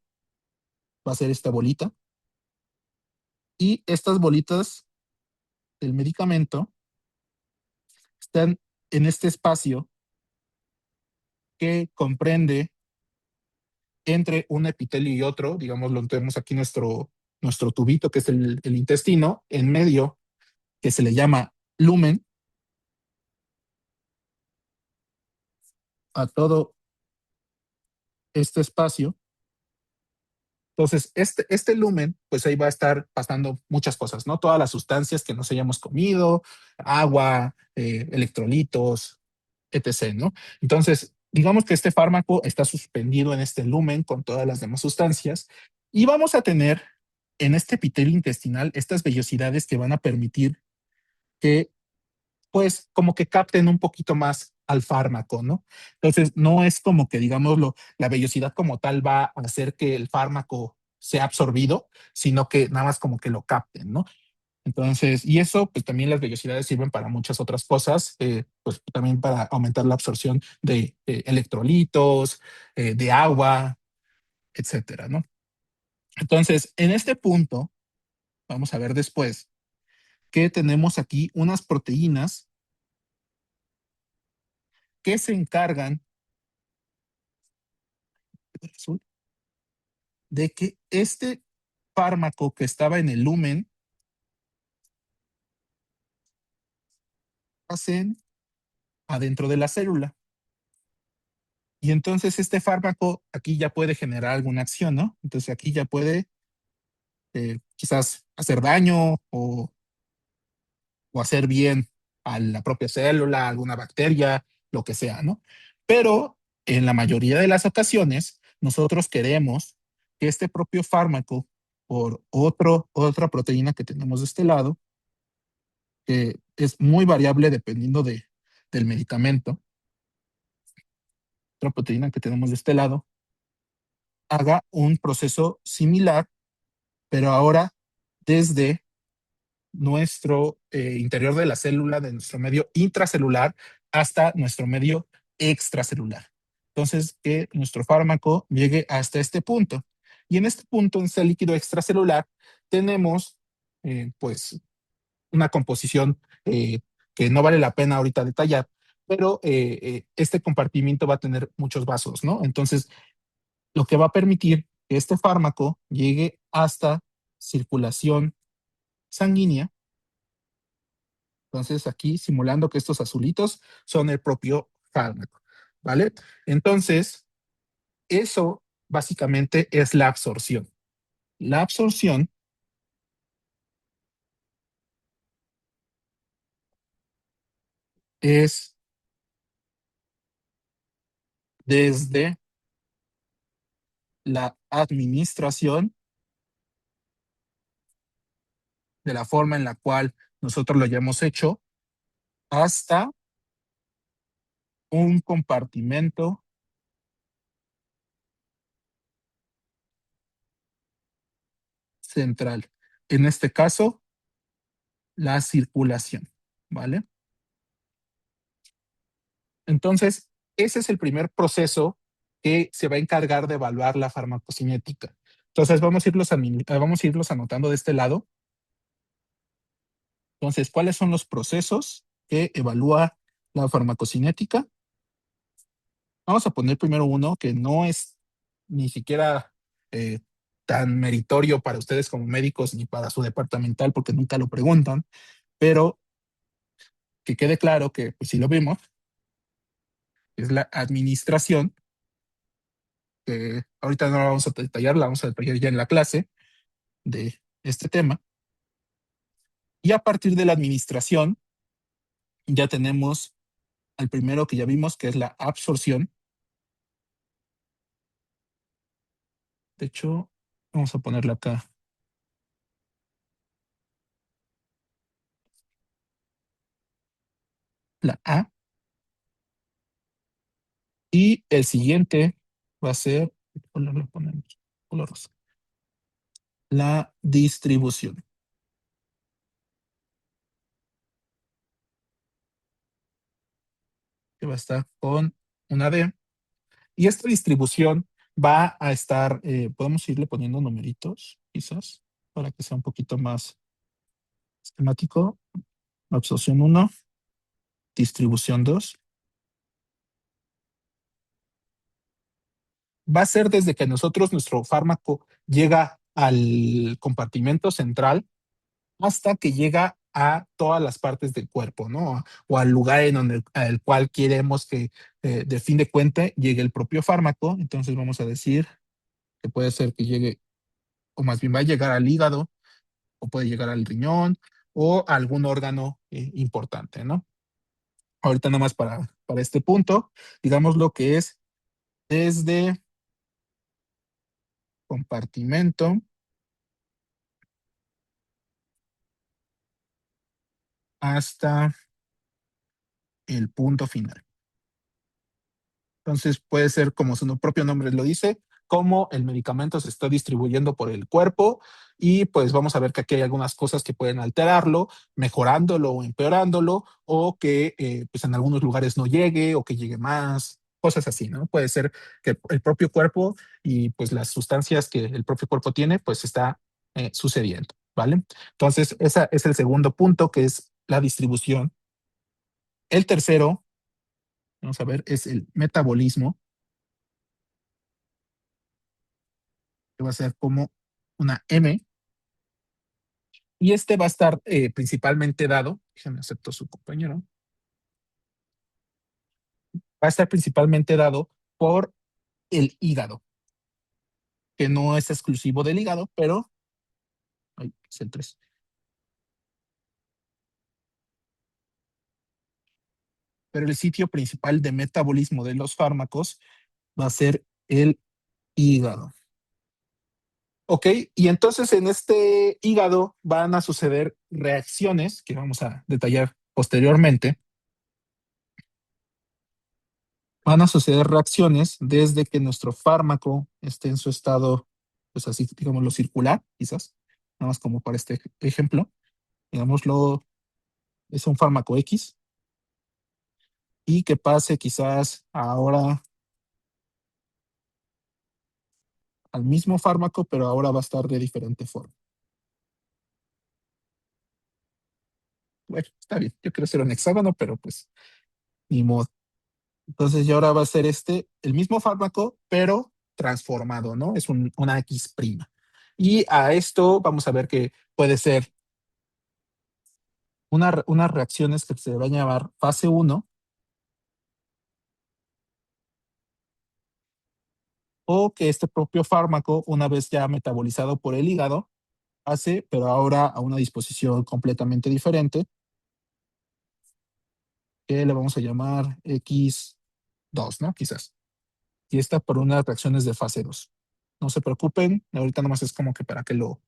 va a ser esta bolita y estas bolitas del medicamento están en este espacio que comprende entre un epitelio y otro, digamos, lo tenemos aquí nuestro tubito, que es el intestino, en medio, que se le llama lumen, a todo este espacio. Entonces, este lumen, pues ahí va a estar pasando muchas cosas, ¿no? Todas las sustancias que nos hayamos comido, agua, electrolitos, etc., ¿no? Entonces, digamos que este fármaco está suspendido en este lumen con todas las demás sustancias y vamos a tener en este epitelio intestinal estas vellosidades que van a permitir que pues como que capten un poquito más al fármaco, ¿no? Entonces, no es como que, digámoslo, la vellosidad como tal va a hacer que el fármaco sea absorbido, sino que nada más como que lo capten, ¿no? Entonces, y eso, pues también las vellosidades sirven para muchas otras cosas, pues también para aumentar la absorción de electrolitos, de agua, etcétera, ¿no? Entonces, en este punto, vamos a ver después que tenemos aquí unas proteínas que se encargan de que este fármaco que estaba en el lumen pasen adentro de la célula. Y entonces este fármaco aquí ya puede generar alguna acción, ¿no? Entonces aquí ya puede quizás hacer daño o hacer bien a la propia célula, alguna bacteria, lo que sea, ¿no? Pero en la mayoría de las ocasiones, nosotros queremos que este propio fármaco, por otra proteína que tenemos de este lado, que es muy variable dependiendo del medicamento, otra proteína que tenemos de este lado, haga un proceso similar, pero ahora desde nuestro interior de la célula, de nuestro medio intracelular, hasta nuestro medio extracelular. Entonces, que nuestro fármaco llegue hasta este punto. Y en este punto, en ese líquido extracelular, tenemos, pues, una composición que no vale la pena ahorita detallar, pero este compartimiento va a tener muchos vasos, ¿no? Entonces, lo que va a permitir que este fármaco llegue hasta circulación sanguínea. Entonces, aquí simulando que estos azulitos son el propio fármaco, ¿vale? Entonces, eso básicamente es la absorción. La absorción es desde la administración, de la forma en la cual nosotros lo hayamos hecho, hasta un compartimento central. En este caso, la circulación, ¿vale? Entonces, ese es el primer proceso que se va a encargar de evaluar la farmacocinética. Entonces, vamos a irlos anotando de este lado. Entonces, ¿cuáles son los procesos que evalúa la farmacocinética? Vamos a poner primero uno que no es ni siquiera eh, tan meritorio para ustedes como médicos ni para su departamental porque nunca lo preguntan, pero que quede claro que pues, si lo vemos, es la administración, que ahorita no la vamos a detallar, la vamos a detallar ya en la clase de este tema. Y a partir de la administración, ya tenemos al primero que ya vimos, que es la absorción. De hecho, vamos a ponerle acá la A. Y el siguiente va a ser, ¿qué color lo ponemos? Color rosa. La distribución, que va a estar con una D. Y esta distribución va a estar, podemos irle poniendo numeritos, quizás, para que sea un poquito más esquemático. Absorción 1, distribución 2. Va a ser desde que nuestro fármaco llega al compartimento central hasta que llega a todas las partes del cuerpo, ¿no? O al lugar en donde, al cual queremos que, de fin de cuenta, llegue el propio fármaco. Entonces vamos a decir que puede ser que llegue, o más bien va a llegar al hígado, o puede llegar al riñón, o a algún órgano importante, ¿no? Ahorita nada más para este punto, digamos lo que es desde compartimento hasta el punto final. Entonces puede ser, como su propio nombre lo dice, cómo el medicamento se está distribuyendo por el cuerpo, y pues vamos a ver que aquí hay algunas cosas que pueden alterarlo, mejorándolo o empeorándolo, o que pues en algunos lugares no llegue o que llegue más, cosas así, ¿no? Puede ser que el propio cuerpo y pues las sustancias que el propio cuerpo tiene pues está sucediendo, ¿vale? Entonces ese es el segundo punto, que es la distribución. El tercero, vamos a ver, es el metabolismo, que va a ser como una M, y este va a estar principalmente dado, déjenme acepto su compañero, va a estar principalmente dado por el hígado, que no es exclusivo del hígado, pero, ay, es el 3, pero el sitio principal de metabolismo de los fármacos va a ser el hígado. Ok, y entonces en este hígado van a suceder reacciones que vamos a detallar posteriormente. Van a suceder reacciones desde que nuestro fármaco esté en su estado, pues así, digámoslo, circular, quizás, nada más como para este ejemplo. Digámoslo, es un fármaco X, y que pase quizás ahora al mismo fármaco, pero ahora va a estar de diferente forma. Bueno, está bien, yo quiero hacer un hexágono, pero pues ni modo. Entonces ya ahora va a ser el mismo fármaco, pero transformado, ¿no? Es una X prima. Y a esto vamos a ver que puede ser unas reacciones que se va a llamar fase 1, o que este propio fármaco, una vez ya metabolizado por el hígado, pase, pero ahora a una disposición completamente diferente, que le vamos a llamar X2, ¿no? Quizás. Y esta por unas reacciones de fase 2. No se preocupen, ahorita nomás es como que para que lo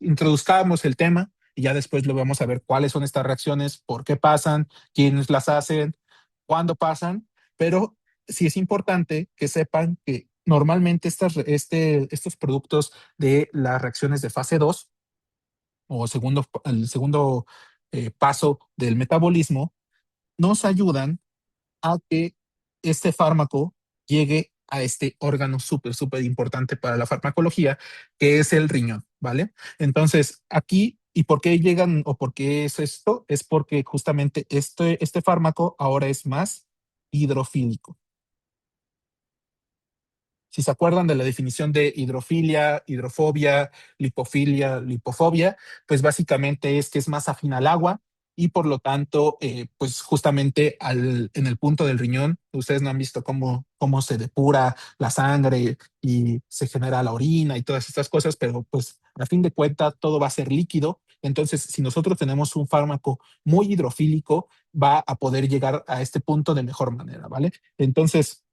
introduzcamos el tema, y ya después lo vamos a ver cuáles son estas reacciones, por qué pasan, quiénes las hacen, cuándo pasan, pero sí es importante que sepan que normalmente estos productos de las reacciones de fase 2, o el segundo paso del metabolismo, nos ayudan a que este fármaco llegue a este órgano súper, súper importante para la farmacología, que es el riñón, ¿vale? Entonces, aquí, ¿y por qué llegan o por qué es esto? Es porque justamente este fármaco ahora es más hidrofílico. Si se acuerdan de la definición de hidrofilia, hidrofobia, lipofilia, lipofobia, pues básicamente es que es más afín al agua, y por lo tanto, pues justamente en el punto del riñón, ustedes no han visto cómo se depura la sangre y se genera la orina y todas estas cosas, pero pues a fin de cuentas todo va a ser líquido, Entonces, si nosotros tenemos un fármaco muy hidrofílico, va a poder llegar a este punto de mejor manera, ¿vale? Entonces,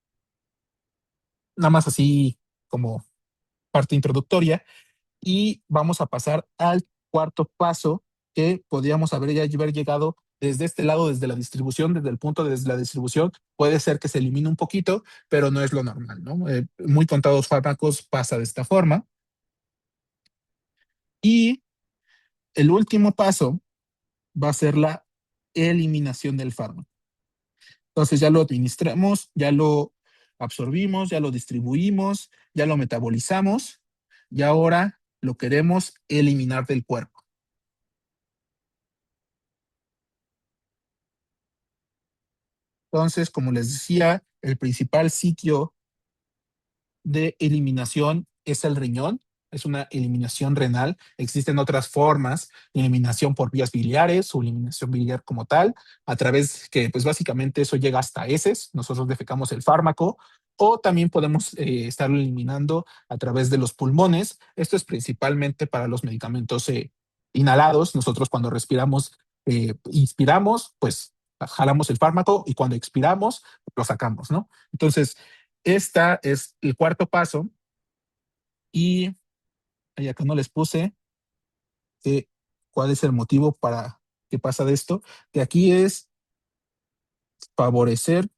nada más así como parte introductoria y vamos a pasar al cuarto paso que podríamos haber llegado desde este lado, desde la distribución, desde el punto desde la distribución. Puede ser que se elimine un poquito, pero no es lo normal, ¿no? Muy contados fármacos pasa de esta forma. Y el último paso va a ser la eliminación del fármaco. Entonces ya lo administramos, ya lo absorbimos, ya lo distribuimos, ya lo metabolizamos y ahora lo queremos eliminar del cuerpo. Entonces, como les decía, el principal sitio de eliminación es el riñón, es una eliminación renal. Existen otras formas, eliminación por vías biliares o eliminación biliar como tal, a través que pues básicamente eso llega hasta heces, nosotros defecamos el fármaco, o también podemos estarlo eliminando a través de los pulmones. Esto es principalmente para los medicamentos inhalados. Nosotros cuando respiramos, inspiramos, pues jalamos el fármaco y cuando expiramos, lo sacamos, ¿no? Entonces, esta es el cuarto paso y acá no les puse cuál es el motivo para que pasa de esto, que aquí es favorecer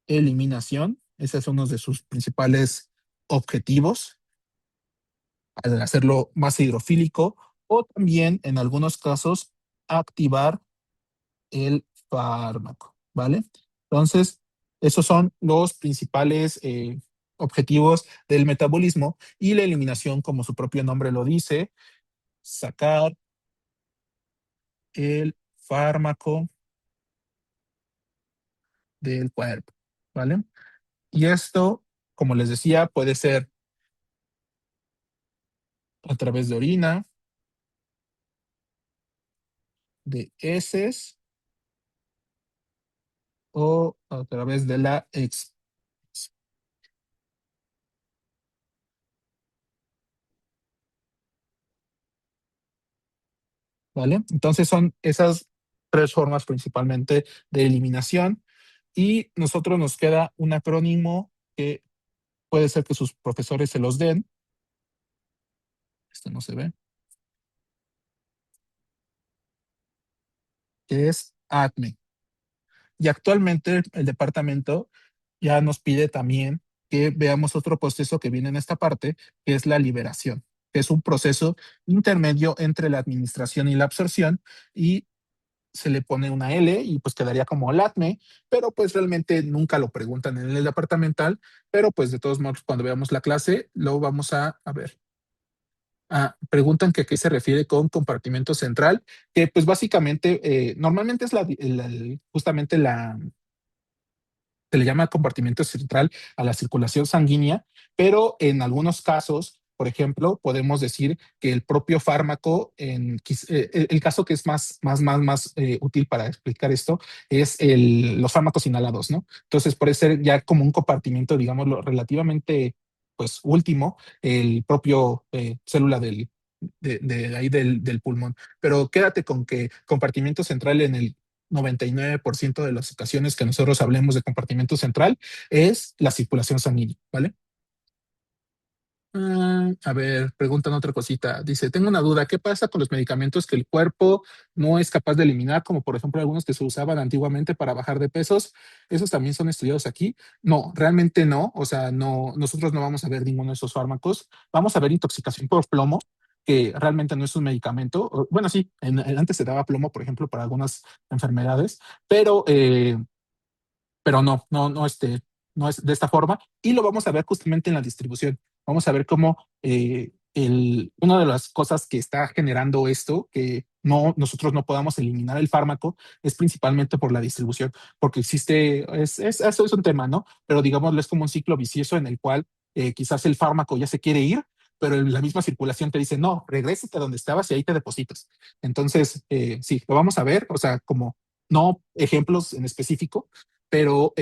eliminación. Ese es uno de sus principales objetivos al hacerlo más hidrofílico o también en algunos casos activar el fármaco, ¿vale? Entonces, esos son los principales objetivos del metabolismo y la eliminación, como su propio nombre lo dice, sacar el fármaco del cuerpo, ¿vale? Y esto, como les decía, puede ser a través de orina, de heces o a través de la ex, ¿vale? Entonces son esas tres formas principalmente de eliminación y nosotros nos queda un acrónimo que puede ser que sus profesores se los den. Esto no se ve. Que es ACME. Y actualmente el departamento ya nos pide también que veamos otro proceso que viene en esta parte, que es la liberación, que es un proceso intermedio entre la administración y la absorción y se le pone una L y pues quedaría como LATME, pero pues realmente nunca lo preguntan en el departamental, pero pues de todos modos cuando veamos la clase lo vamos a ver. Preguntan que a qué se refiere con compartimento central, que pues básicamente normalmente es justamente se le llama compartimento central a la circulación sanguínea, pero en algunos casos, por ejemplo, podemos decir que el propio fármaco, el caso que es más útil para explicar esto es los fármacos inhalados, ¿no? Entonces puede ser ya como un compartimento, digámoslo, relativamente pues último, el propio célula de ahí del pulmón. Pero quédate con que compartimento central en el 99% de las ocasiones que nosotros hablemos de compartimento central es la circulación sanguínea, ¿vale? A ver, preguntan otra cosita. Dice, tengo una duda, ¿qué pasa con los medicamentos que el cuerpo no es capaz de eliminar, como por ejemplo algunos que se usaban antiguamente para bajar de pesos? ¿Esos también son estudiados aquí? No, realmente no. O sea, no, nosotros no vamos a ver ninguno de esos fármacos. Vamos a ver intoxicación por plomo, que realmente no es un medicamento. Bueno, sí, antes se daba plomo, por ejemplo, para algunas enfermedades, pero no es de esta forma y lo vamos a ver justamente en la distribución. Vamos a ver cómo una de las cosas que está generando esto, que nosotros no podamos eliminar el fármaco, es principalmente por la distribución, porque eso es un tema, ¿no? Pero digámoslo, es como un ciclo vicioso en el cual quizás el fármaco ya se quiere ir, pero en la misma circulación te dice, no, regrésate a donde estabas y ahí te depositas. Entonces, sí, lo vamos a ver, o sea, como no ejemplos en específico, pero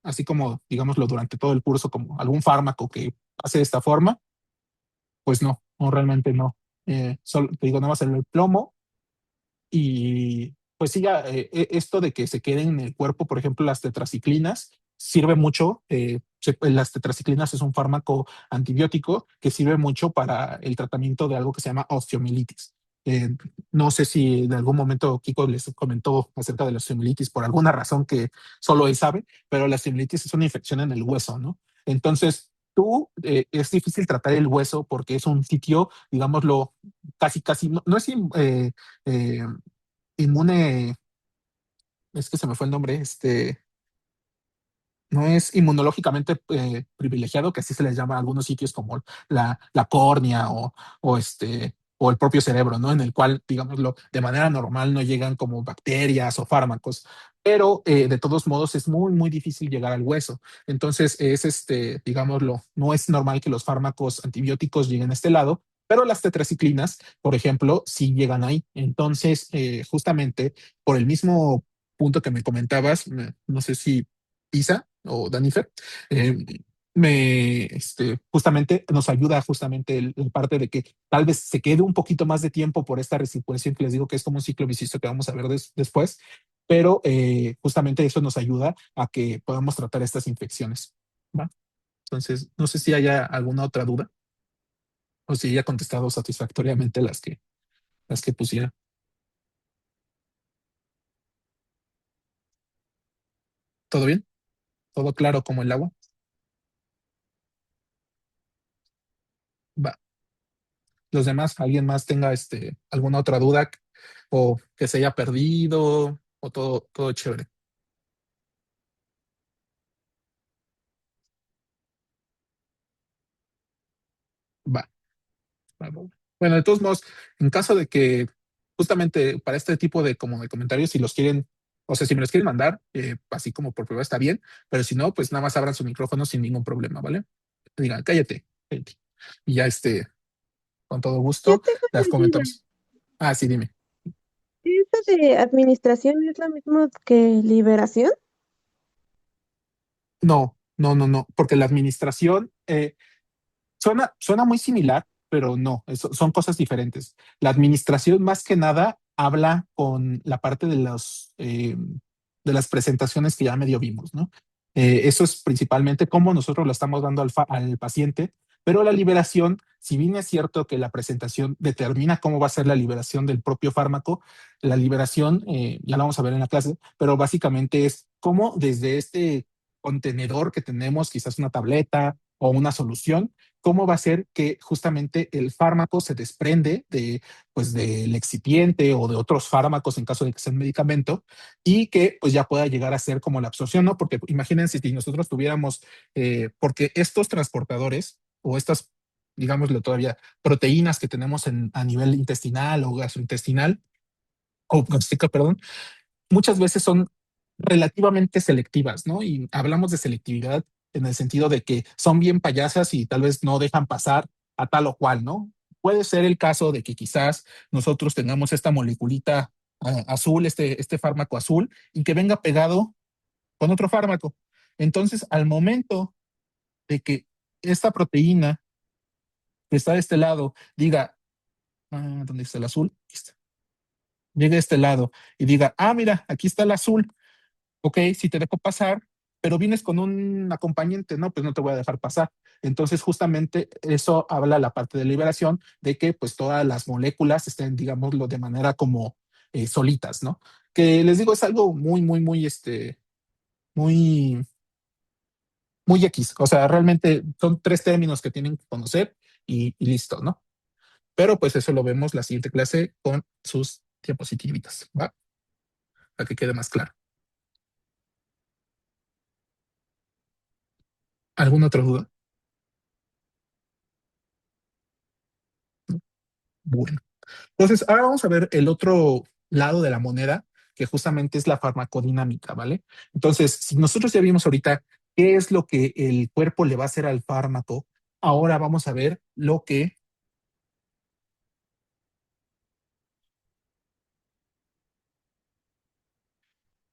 así como, digámoslo, durante todo el curso, como algún fármaco que hace de esta forma, pues no, no, realmente no. Solo te digo, nada más el plomo y pues sí, ya esto de que se queden en el cuerpo, por ejemplo, las tetraciclinas, sirve mucho. Las tetraciclinas es un fármaco antibiótico que sirve mucho para el tratamiento de algo que se llama osteomielitis. Eh, no sé si en algún momento Kiko les comentó acerca de la osteomielitis por alguna razón que solo él sabe, pero la osteomielitis es una infección en el hueso, ¿no? Entonces, es difícil tratar el hueso porque es un sitio, digámoslo, casi, no, no es eh, inmune, es que se me fue el nombre, no es inmunológicamente privilegiado, que así se les llama a algunos sitios como la córnea o el propio cerebro, ¿no? En el cual, digámoslo, de manera normal no llegan como bacterias o fármacos, pero de todos modos es muy difícil llegar al hueso. Entonces digámoslo, no es normal que los fármacos antibióticos lleguen a este lado, pero las tetraciclinas, por ejemplo, sí llegan ahí. Entonces, justamente por el mismo punto que me comentabas, no sé si Isa o Danifer, eh, justamente nos ayuda justamente el parte de que tal vez se quede un poquito más de tiempo por esta recirculación que les digo que es como un ciclo vicioso que vamos a ver después, pero justamente eso nos ayuda a que podamos tratar estas infecciones, ¿va? Entonces, no sé si haya alguna otra duda o si haya contestado satisfactoriamente las que pusiera. ¿Todo bien? ¿Todo claro como el agua? Va. Los demás, alguien más tenga alguna otra duda o que se haya perdido o todo chévere. Va, va. Bueno, de todos modos, en caso de que justamente para este tipo de como de comentarios, si los quieren, o sea, si me los quieren mandar, así como por prueba está bien, pero si no, pues nada más abran su micrófono sin ningún problema, ¿vale? Digan, cállate, cállate. Y ya con todo Yo gusto, tengo las una duda. comentamos. Ah, sí, dime. ¿Esto de administración es lo mismo que liberación? No, porque la administración, suena muy similar, pero no, son cosas diferentes. La administración más que nada habla con la parte de las presentaciones que ya medio vimos, ¿no? Eso es principalmente cómo nosotros lo estamos dando al paciente, pero la liberación, si bien es cierto que la presentación determina cómo va a ser la liberación del propio fármaco, la liberación, ya la vamos a ver en la clase, pero básicamente es cómo desde este contenedor que tenemos, quizás una tableta o una solución, cómo va a ser que justamente el fármaco se desprende pues, del excipiente o de otros fármacos en caso de que sea un medicamento y que pues ya pueda llegar a ser como la absorción, ¿no? Porque imagínense si nosotros tuviéramos, porque estos transportadores o estas, digámoslo todavía, proteínas que tenemos a nivel intestinal o gastrointestinal, o gástrica, perdón, muchas veces son relativamente selectivas, ¿no? Y hablamos de selectividad en el sentido de que son bien payasas y tal vez no dejan pasar a tal o cual, ¿no? Puede ser el caso de que quizás nosotros tengamos esta moleculita azul, este fármaco azul, y que venga pegado con otro fármaco. Entonces, al momento de que esta proteína que está de este lado diga, ¿dónde está el azul? Aquí está. Llegue a este lado y diga, mira, aquí está el azul. Ok, si te dejo pasar, pero vienes con un acompañante, no, pues no te voy a dejar pasar. Entonces, justamente eso habla la parte de liberación de que pues todas las moléculas estén, digámoslo, de manera como solitas, ¿no? Que les digo, es algo muy, muy, muy X. O sea, realmente son tres términos que tienen que conocer y listo, ¿no? Pero pues eso lo vemos la siguiente clase con sus diapositivitas, ¿va? Para que quede más claro. ¿Alguna otra duda? Bueno. Entonces, ahora vamos a ver el otro lado de la moneda, que justamente es la farmacodinámica, ¿vale? Entonces, si nosotros ya vimos ahorita qué es lo que el cuerpo le va a hacer al fármaco, ahora vamos a ver lo que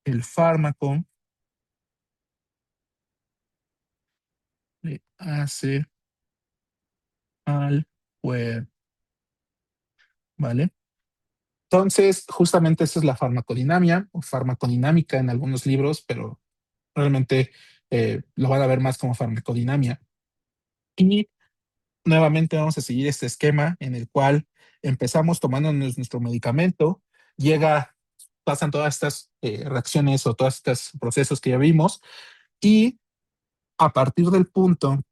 el fármaco le hace al cuerpo, ¿vale? Entonces, justamente esa es la farmacodinamia o farmacodinámica en algunos libros, pero realmente lo van a ver más como farmacodinamia. Y nuevamente vamos a seguir este esquema en el cual empezamos tomando nuestro medicamento, llega, pasan todas estas reacciones o todos estos procesos que ya vimos, y a partir del punto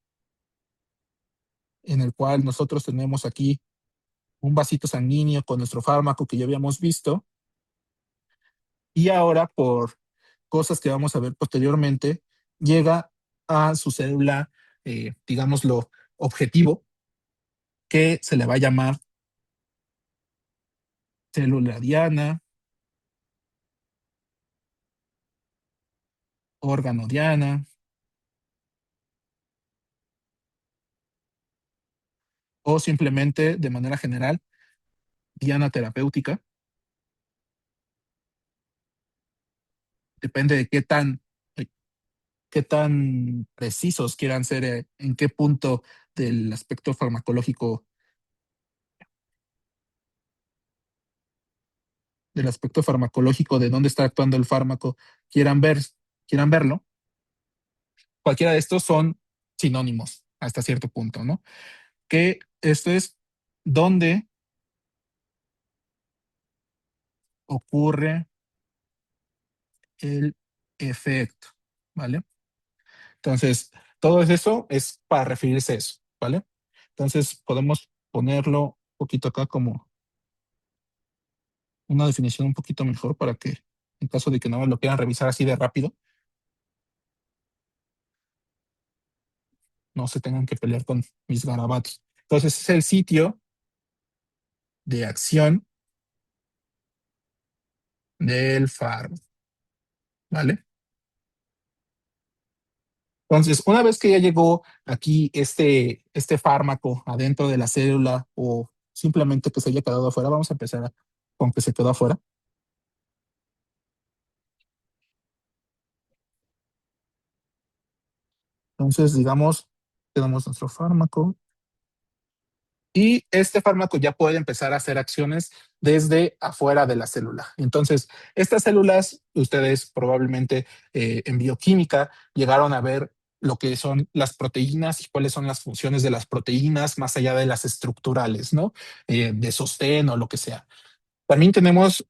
en el cual nosotros tenemos aquí un vasito sanguíneo con nuestro fármaco que ya habíamos visto, y ahora por cosas que vamos a ver posteriormente, llega a su célula, digámoslo, objetivo, que se le va a llamar célula diana, órgano diana, o simplemente de manera general, diana terapéutica. Depende de qué tan precisos quieran ser, en qué punto del aspecto farmacológico, de dónde está actuando el fármaco, quieran ver, quieran verlo. Cualquiera de estos son sinónimos hasta cierto punto, ¿no? Que esto es donde ocurre el efecto, ¿vale? Entonces, todo eso es para referirse a eso, ¿vale? Entonces, podemos ponerlo un poquito acá como una definición un poquito mejor para que, en caso de que no lo quieran revisar así de rápido, no se tengan que pelear con mis garabatos. Entonces, es el sitio de acción del fármaco, ¿vale? Entonces, una vez que ya llegó aquí este fármaco adentro de la célula o simplemente que se haya quedado afuera, vamos a empezar con que se quedó afuera. Entonces, digamos, tenemos nuestro fármaco y este fármaco ya puede empezar a hacer acciones desde afuera de la célula. Entonces, estas células, ustedes probablemente en bioquímica llegaron a ver lo que son las proteínas y cuáles son las funciones de las proteínas más allá de las estructurales, ¿no? De sostén o lo que sea. También tenemos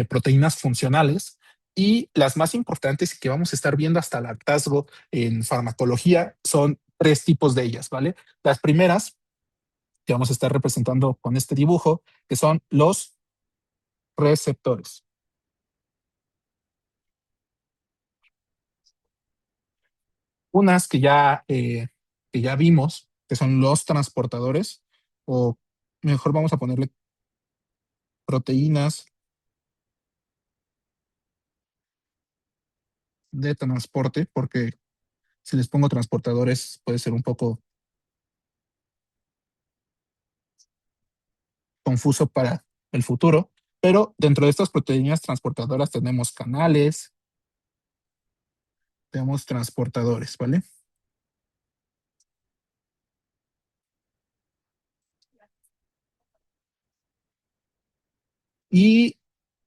proteínas funcionales y las más importantes que vamos a estar viendo hasta el hartazgo en farmacología son tres tipos de ellas, ¿vale? Las primeras que vamos a estar representando con este dibujo, que son los receptores. Unas que ya vimos, que son los transportadores, o mejor vamos a ponerle proteínas de transporte, porque si les pongo transportadores puede ser un poco confuso para el futuro, pero dentro de estas proteínas transportadoras tenemos canales, tenemos transportadores, ¿vale? Y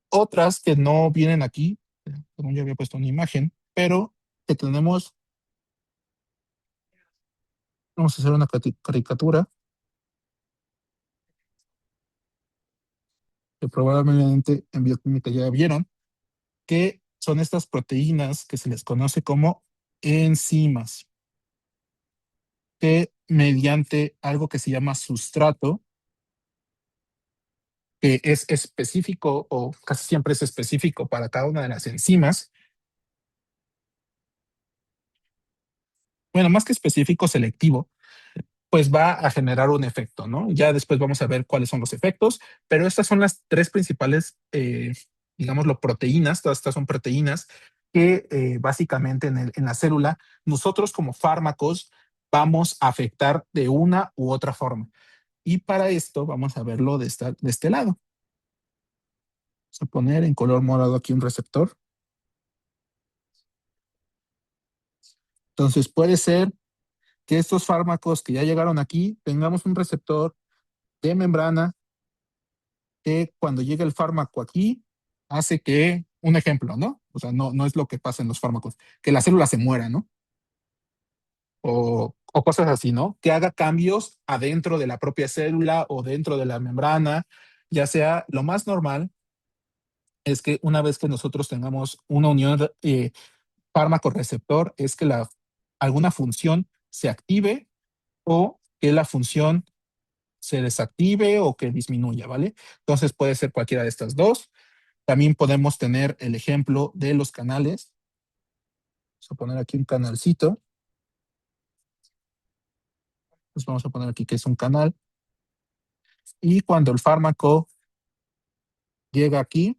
otras que no vienen aquí, como ya había puesto una imagen, pero que tenemos, vamos a hacer una caricatura que probablemente en bioquímica ya vieron, que son estas proteínas que se les conoce como enzimas, que mediante algo que se llama sustrato, que es específico o casi siempre es específico para cada una de las enzimas, bueno, más que específico, selectivo, pues va a generar un efecto, ¿no? Ya después vamos a ver cuáles son los efectos, pero estas son las tres principales, digámoslo, proteínas, todas estas son proteínas que básicamente en la célula nosotros como fármacos vamos a afectar de una u otra forma. Y para esto vamos a verlo de este lado. Vamos a poner en color morado aquí un receptor. Entonces puede ser que estos fármacos que ya llegaron aquí, tengamos un receptor de membrana que cuando llega el fármaco aquí, hace que, un ejemplo, ¿no? O sea, no es lo que pasa en los fármacos, que la célula se muera, ¿no? O cosas así, ¿no? Que haga cambios adentro de la propia célula o dentro de la membrana, ya sea lo más normal es que una vez que nosotros tengamos una unión fármaco-receptor, es que alguna función se active o que la función se desactive o que disminuya, ¿vale? Entonces puede ser cualquiera de estas dos. También podemos tener el ejemplo de los canales. Vamos a poner aquí un canalcito. Pues vamos a poner aquí que es un canal. Y cuando el fármaco llega aquí,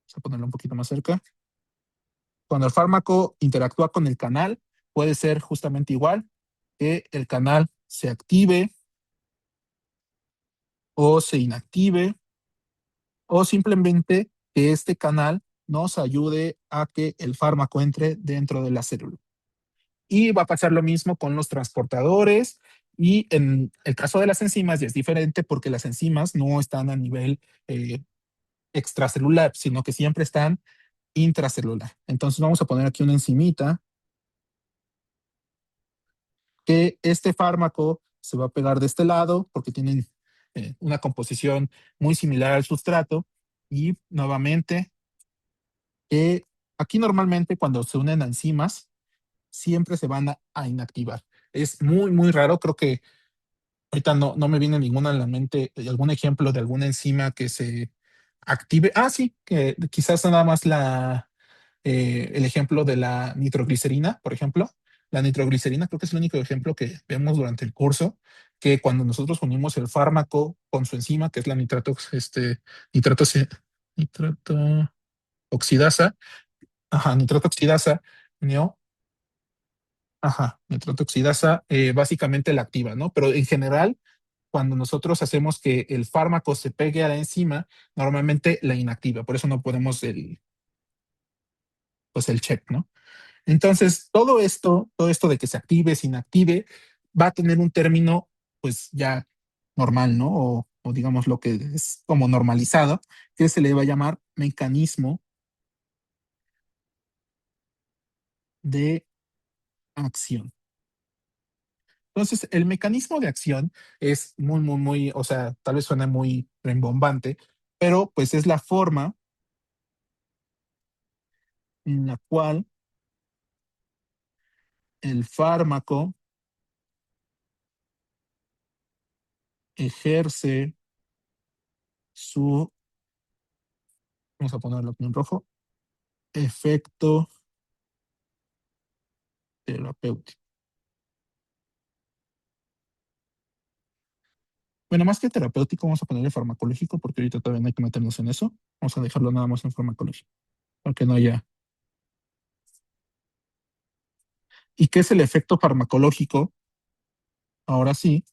vamos a ponerlo un poquito más cerca. Cuando el fármaco interactúa con el canal, puede ser justamente igual, que el canal se active o se inactive, o simplemente que este canal nos ayude a que el fármaco entre dentro de la célula. Y va a pasar lo mismo con los transportadores. Y en el caso de las enzimas ya es diferente porque las enzimas no están a nivel extracelular, sino que siempre están intracelular. Entonces vamos a poner aquí una enzimita que este fármaco se va a pegar de este lado porque tienen una composición muy similar al sustrato. Y nuevamente, aquí normalmente cuando se unen a enzimas, siempre se van a inactivar. Es muy, muy raro, creo que ahorita no me viene ninguna a la mente, algún ejemplo de alguna enzima que se active. Ah, sí, que quizás nada más el ejemplo de la nitroglicerina, por ejemplo. La nitroglicerina creo que es el único ejemplo que vemos durante el curso, que cuando nosotros unimos el fármaco con su enzima, que es la nitrato, nitrato oxidasa, ajá, nitrato oxidasa, unió, ajá, nitrato oxidasa, básicamente la activa, ¿no? Pero en general, cuando nosotros hacemos que el fármaco se pegue a la enzima, normalmente la inactiva. Por eso no ponemos pues el check, ¿no? Entonces, todo esto de que se active, se inactive, va a tener un término, pues ya normal, ¿no? O digamos lo que es como normalizado, que se le va a llamar mecanismo de acción. Entonces, el mecanismo de acción es muy, muy, muy, o sea, tal vez suene muy rembombante, pero pues es la forma en la cual el fármaco ejerce su, vamos a ponerlo aquí en rojo, efecto terapéutico. Bueno, más que terapéutico, vamos a ponerle farmacológico, porque ahorita todavía no hay que meternos en eso. Vamos a dejarlo nada más en farmacológico, porque no haya. ¿Y qué es el efecto farmacológico? Ahora sí,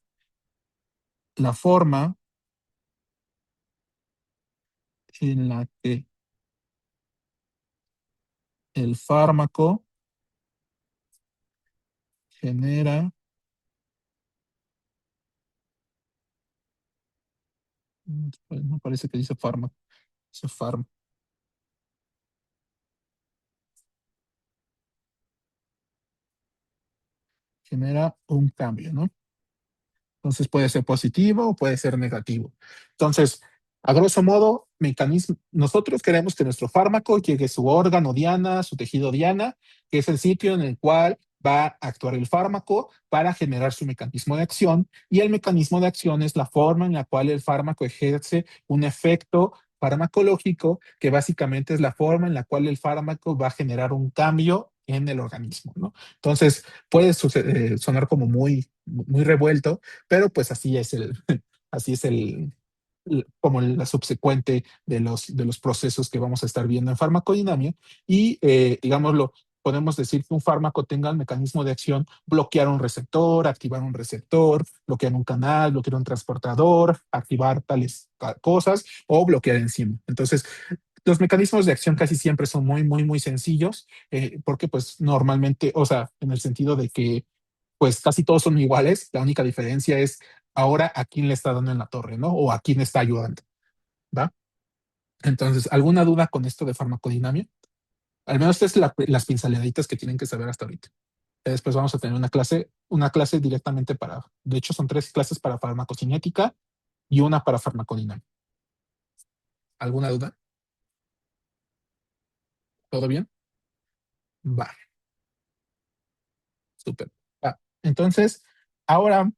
la forma en la que el fármaco genera, no parece que dice fármaco, dice genera un cambio, ¿no? Entonces puede ser positivo o puede ser negativo. Entonces, a grosso modo, mecanismo, nosotros queremos que nuestro fármaco llegue a su órgano diana, su tejido diana, que es el sitio en el cual va a actuar el fármaco para generar su mecanismo de acción. Y el mecanismo de acción es la forma en la cual el fármaco ejerce un efecto farmacológico, que básicamente es la forma en la cual el fármaco va a generar un cambio en el organismo, ¿no? Entonces, puede sonar como muy, muy revuelto, pero pues así es así es como la subsecuente de los procesos que vamos a estar viendo en farmacodinámica. Y digámoslo, podemos decir que un fármaco tenga el mecanismo de acción, bloquear un receptor, activar un receptor, bloquear un canal, bloquear un transportador, activar tales cosas o bloquear enzima. Entonces, los mecanismos de acción casi siempre son muy, muy, muy sencillos, porque pues normalmente, o sea, en el sentido de que pues casi todos son iguales. La única diferencia es ahora a quién le está dando en la torre, ¿no? O a quién está ayudando, ¿va? Entonces, ¿alguna duda con esto de farmacodinamia? Al menos es las pinceladitas que tienen que saber hasta ahorita. Después vamos a tener una clase directamente de hecho son 3 clases para farmacocinética y una para farmacodinámica. ¿Alguna duda? ¿Todo bien? Va, súper. Entonces, ahora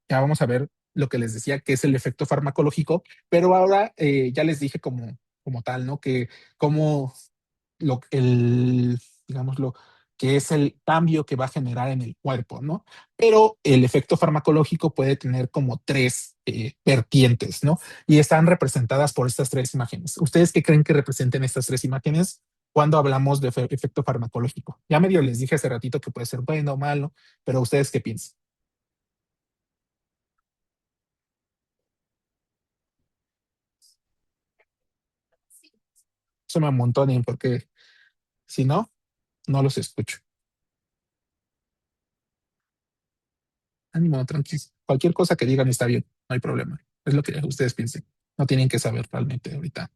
ya vamos a ver lo que les decía, que es el efecto farmacológico, pero ahora ya les dije como tal, ¿no? Que como el, digámoslo, que es el cambio que va a generar en el cuerpo, ¿no? Pero el efecto farmacológico puede tener como 3 vertientes, ¿no? Y están representadas por estas 3 imágenes. ¿Ustedes qué creen que representen estas 3 imágenes cuando hablamos de efecto farmacológico? Ya medio les dije hace ratito que puede ser bueno o malo, pero ¿ustedes qué piensan? Eso me amontonen porque si no, no los escucho. Ánimo, tranquilo. Cualquier cosa que digan está bien, no hay problema. Es lo que ustedes piensen. No tienen que saber realmente ahorita,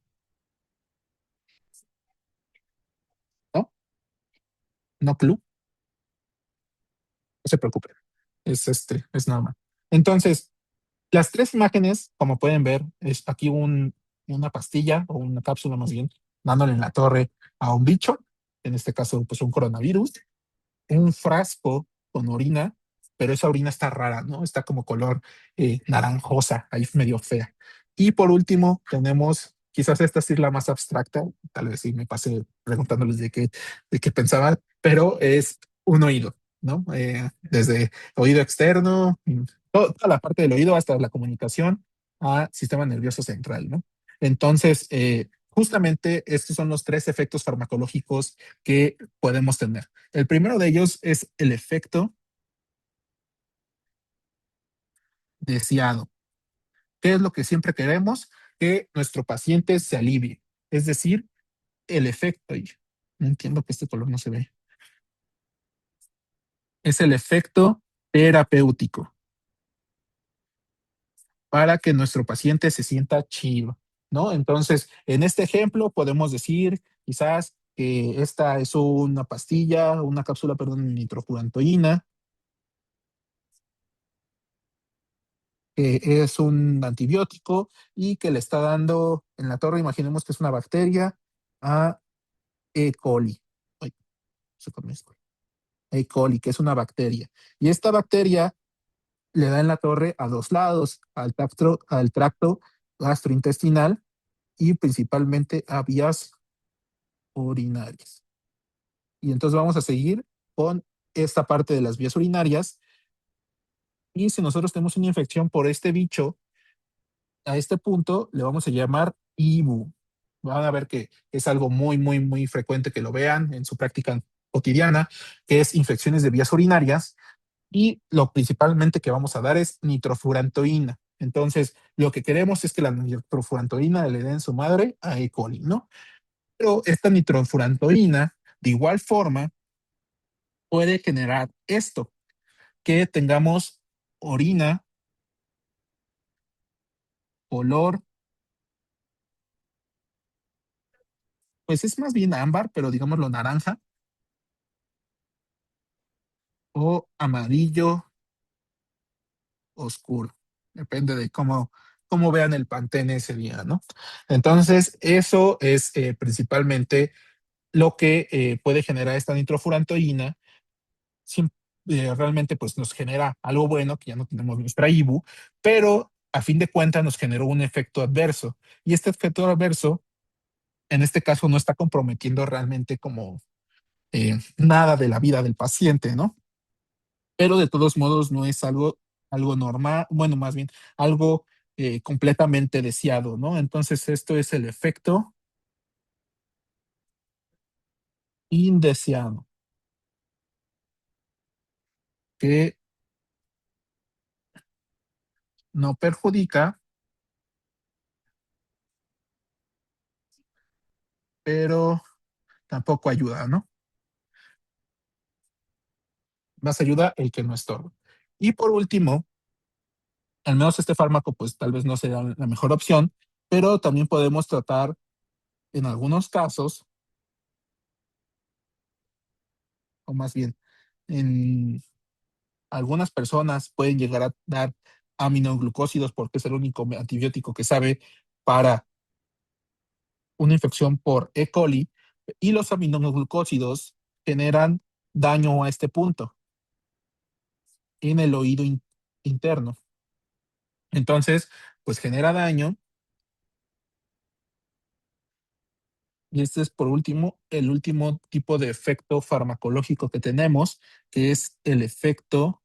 ¿no? No clue, no se preocupen. Es normal. Entonces, las 3 imágenes, como pueden ver, es aquí una pastilla o una cápsula más bien, dándole en la torre a un bicho, en este caso, pues un coronavirus, un frasco con orina, pero esa orina está rara, ¿no? Está como color naranjosa, ahí medio fea. Y por último, tenemos, quizás esta sí es la más abstracta, tal vez sí me pasé preguntándoles de qué pensaban, pero es un oído, ¿no? Desde oído externo, toda la parte del oído hasta la comunicación a sistema nervioso central, ¿no? Entonces, justamente estos son los 3 efectos farmacológicos que podemos tener. El primero de ellos es el efecto deseado. ¿Qué es lo que siempre queremos? Que nuestro paciente se alivie. Es decir, el efecto, y no entiendo que este color no se ve, es el efecto terapéutico para que nuestro paciente se sienta chido, ¿no? Entonces, en este ejemplo podemos decir quizás que esta es una pastilla, una cápsula, perdón, de nitrofurantoína, que es un antibiótico y que le está dando en la torre, imaginemos que es una bacteria, a E. coli. Ay, se comió esto. E. coli, que es una bacteria. Y esta bacteria le da en la torre a 2 lados, al tracto gastrointestinal y principalmente a vías urinarias. Y entonces vamos a seguir con esta parte de las vías urinarias. Y si nosotros tenemos una infección por este bicho, a este punto le vamos a llamar IBU. Van a ver que es algo muy, muy, muy frecuente que lo vean en su práctica cotidiana, que es infecciones de vías urinarias y lo principalmente que vamos a dar es nitrofurantoína. Entonces, lo que queremos es que la nitrofurantoína le den su madre a E. coli, ¿no? Pero esta nitrofurantoína, de igual forma, puede generar esto, que tengamos orina, color, pues es más bien ámbar, pero digámoslo naranja, o amarillo oscuro. Depende de cómo vean el Pantene ese día, ¿no? Entonces, eso es principalmente lo que puede generar esta nitrofurantoína. Sim- Realmente, pues nos genera algo bueno, que ya no tenemos nuestra IBU, pero a fin de cuentas nos generó un efecto adverso. Y este efecto adverso, en este caso, no está comprometiendo realmente como nada de la vida del paciente, ¿no? Pero de todos modos no es algo normal, bueno, más bien algo completamente deseado, ¿no? Entonces esto es el efecto indeseado, que no perjudica, pero tampoco ayuda, ¿no? Más ayuda el que no estorba. Y por último, al menos este fármaco, pues tal vez no sea la mejor opción, pero también podemos tratar en algunos casos, o más bien, en algunas personas pueden llegar a dar aminoglucósidos porque es el único antibiótico que sabe para una infección por E. coli, y los aminoglucósidos generan daño a este punto en el oído interno. Entonces, pues genera daño. Y este es por último, el último tipo de efecto farmacológico que tenemos, que es el efecto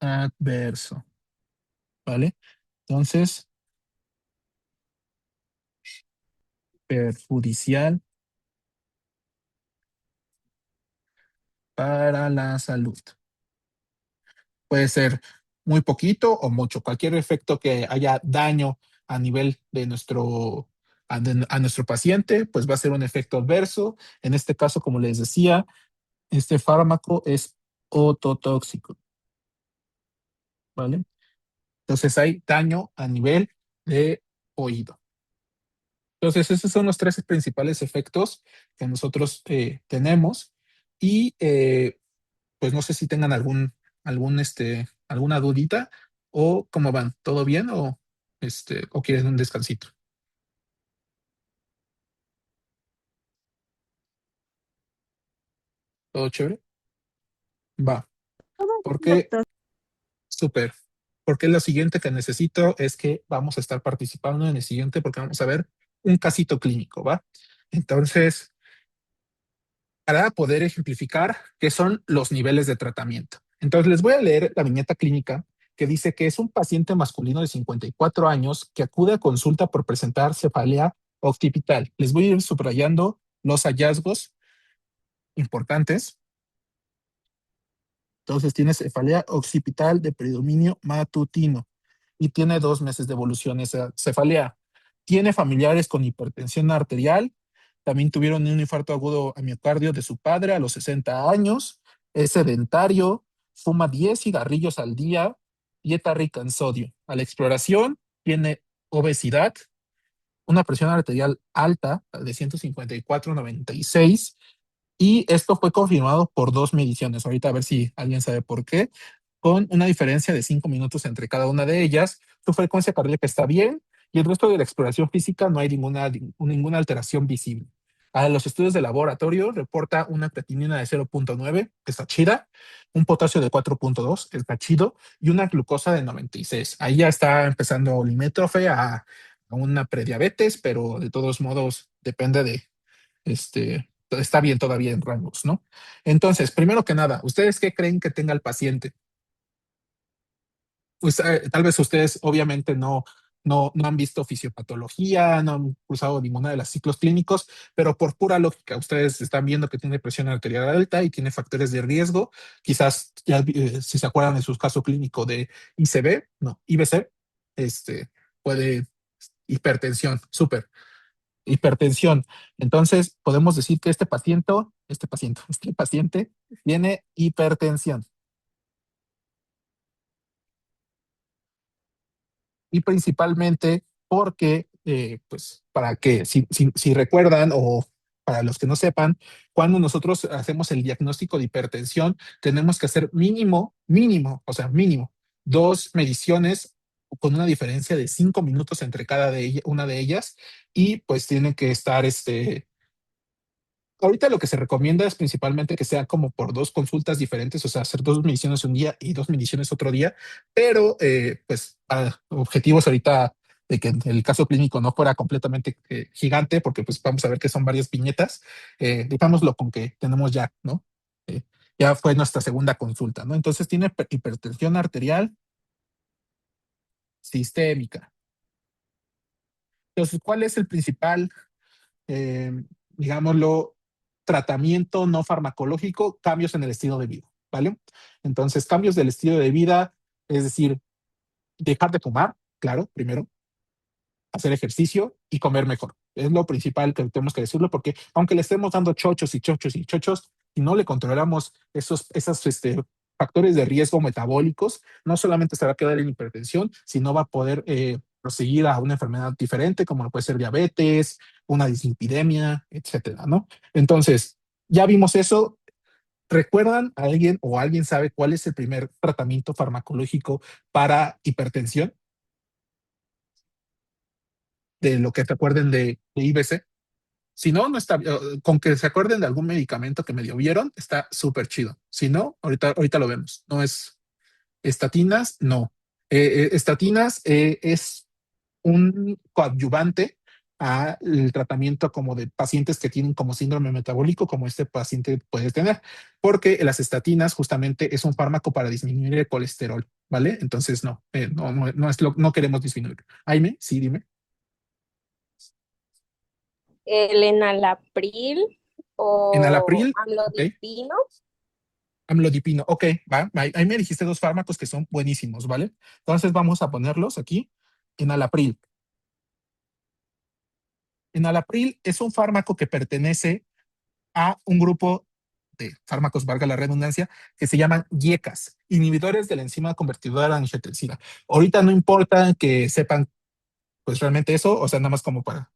adverso, ¿vale? Entonces, perjudicial para la salud. Puede ser muy poquito o mucho. Cualquier efecto que haya daño a nivel de a nuestro paciente, pues va a ser un efecto adverso. En este caso, como les decía, este fármaco es ototóxico, ¿vale? Entonces hay daño a nivel de oído. Entonces, esos son los tres principales efectos que nosotros tenemos. Y pues no sé si tengan alguna dudita o cómo van. ¿Todo bien o quieren un descansito? ¿Todo chévere? Va. Todo bien, Porque, doctor. súper. Porque lo siguiente que necesito es que vamos a estar participando en el siguiente porque vamos a ver un casito clínico, ¿va? Entonces, para poder ejemplificar qué son los niveles de tratamiento. Entonces, les voy a leer la viñeta clínica que dice que es un paciente masculino de 54 años que acude a consulta por presentar cefalea occipital. Les voy a ir subrayando los hallazgos importantes. Entonces, tiene cefalea occipital de predominio matutino y tiene 2 meses de evolución esa cefalea. Tiene familiares con hipertensión arterial. También tuvieron un infarto agudo a miocardio de su padre a los 60 años. Es sedentario, fuma 10 cigarrillos al día, dieta rica en sodio. A la exploración tiene obesidad, una presión arterial alta de 154/96, y esto fue confirmado por 2 mediciones. Ahorita a ver si alguien sabe por qué, con una diferencia de 5 minutos entre cada una de ellas. Su frecuencia cardíaca está bien y el resto de la exploración física no hay ninguna alteración visible. A los estudios de laboratorio reporta una creatinina de 0,9, que está chida, un potasio de 4,2, está chido, y una glucosa de 96. Ahí ya está empezando limítrofe a una prediabetes, pero de todos modos depende está bien todavía en rangos, ¿no? Entonces, primero que nada, ¿ustedes qué creen que tenga el paciente? Pues tal vez ustedes obviamente no han visto fisiopatología, no han usado ninguna de los ciclos clínicos, pero por pura lógica, ustedes están viendo que tiene presión arterial alta y tiene factores de riesgo. Quizás ya, si se acuerdan de su caso clínico de ICB, no, IBC, puede hipertensión, súper. Hipertensión. Entonces, podemos decir que este paciente tiene hipertensión. Y principalmente porque, pues, para que, si recuerdan o para los que no sepan, cuando nosotros hacemos el diagnóstico de hipertensión, tenemos que hacer mínimo, o sea, mínimo, 2 mediciones con una diferencia de 5 minutos entre una de ellas, y pues tiene que estar ahorita lo que se recomienda es principalmente que sea como por 2 consultas diferentes, o sea, hacer 2 mediciones un día y 2 mediciones otro día, pero pues para objetivos ahorita de que el caso clínico no fuera completamente gigante, porque pues vamos a ver que son varias viñetas, dejámoslo con que tenemos ya, ¿no? Eh, ya fue nuestra segunda consulta, ¿no? Entonces tiene hipertensión arterial sistémica. Entonces, ¿cuál es el principal, eh, digámoslo, tratamiento no farmacológico? Cambios en el estilo de vida, ¿vale? Entonces, cambios del estilo de vida, es decir, dejar de fumar, claro, primero. hacer ejercicio y comer mejor. Es lo principal que tenemos que decirlo, porque aunque le estemos dando chochos y chochos y chochos, si no le controlamos esos factores de riesgo metabólicos, no solamente se va a quedar en hipertensión, sino va a poder proseguir a una enfermedad diferente, como puede ser diabetes, una dislipidemia, etcétera, ¿no? Entonces, ya vimos eso. ¿Recuerdan a alguien o alguien sabe cuál es el primer tratamiento farmacológico para hipertensión? De lo que te acuerden de IBC. Si no, no está, con que se acuerden de algún medicamento que medio vieron, está súper chido. Si no, ahorita lo vemos. No es estatinas, no. Estatinas es un coadyuvante al tratamiento como de pacientes que tienen como síndrome metabólico, como este paciente puede tener, porque las estatinas justamente es un fármaco para disminuir el colesterol, ¿vale? Entonces no queremos disminuir. Jaime, sí, dime. El enalapril o Enalapril, ok. amlodipino. Amlodipino, ok, va. Ahí me dijiste dos fármacos que son buenísimos, ¿vale? Entonces vamos a ponerlos aquí. Enalapril. Enalapril es un fármaco que pertenece a un grupo de fármacos, valga la redundancia, que se llaman IECAS, inhibidores de la enzima convertidora de angiotensina. Ahorita no importa que sepan, pues realmente eso, o sea, nada más como para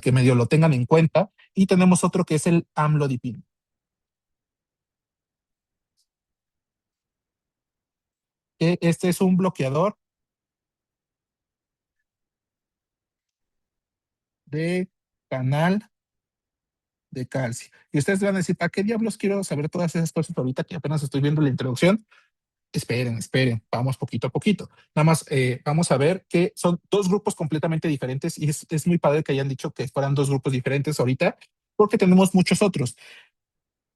que medio lo tengan en cuenta. Y tenemos otro que es el amlodipino. Este es un bloqueador de canal de calcio. Y ustedes van a decir, ¿para qué diablos quiero saber todas esas cosas ahorita que apenas estoy viendo la introducción? Esperen, vamos poquito a poquito. Nada más vamos a ver que son dos grupos completamente diferentes y es muy padre que hayan dicho que fueran dos grupos diferentes ahorita, porque tenemos muchos otros.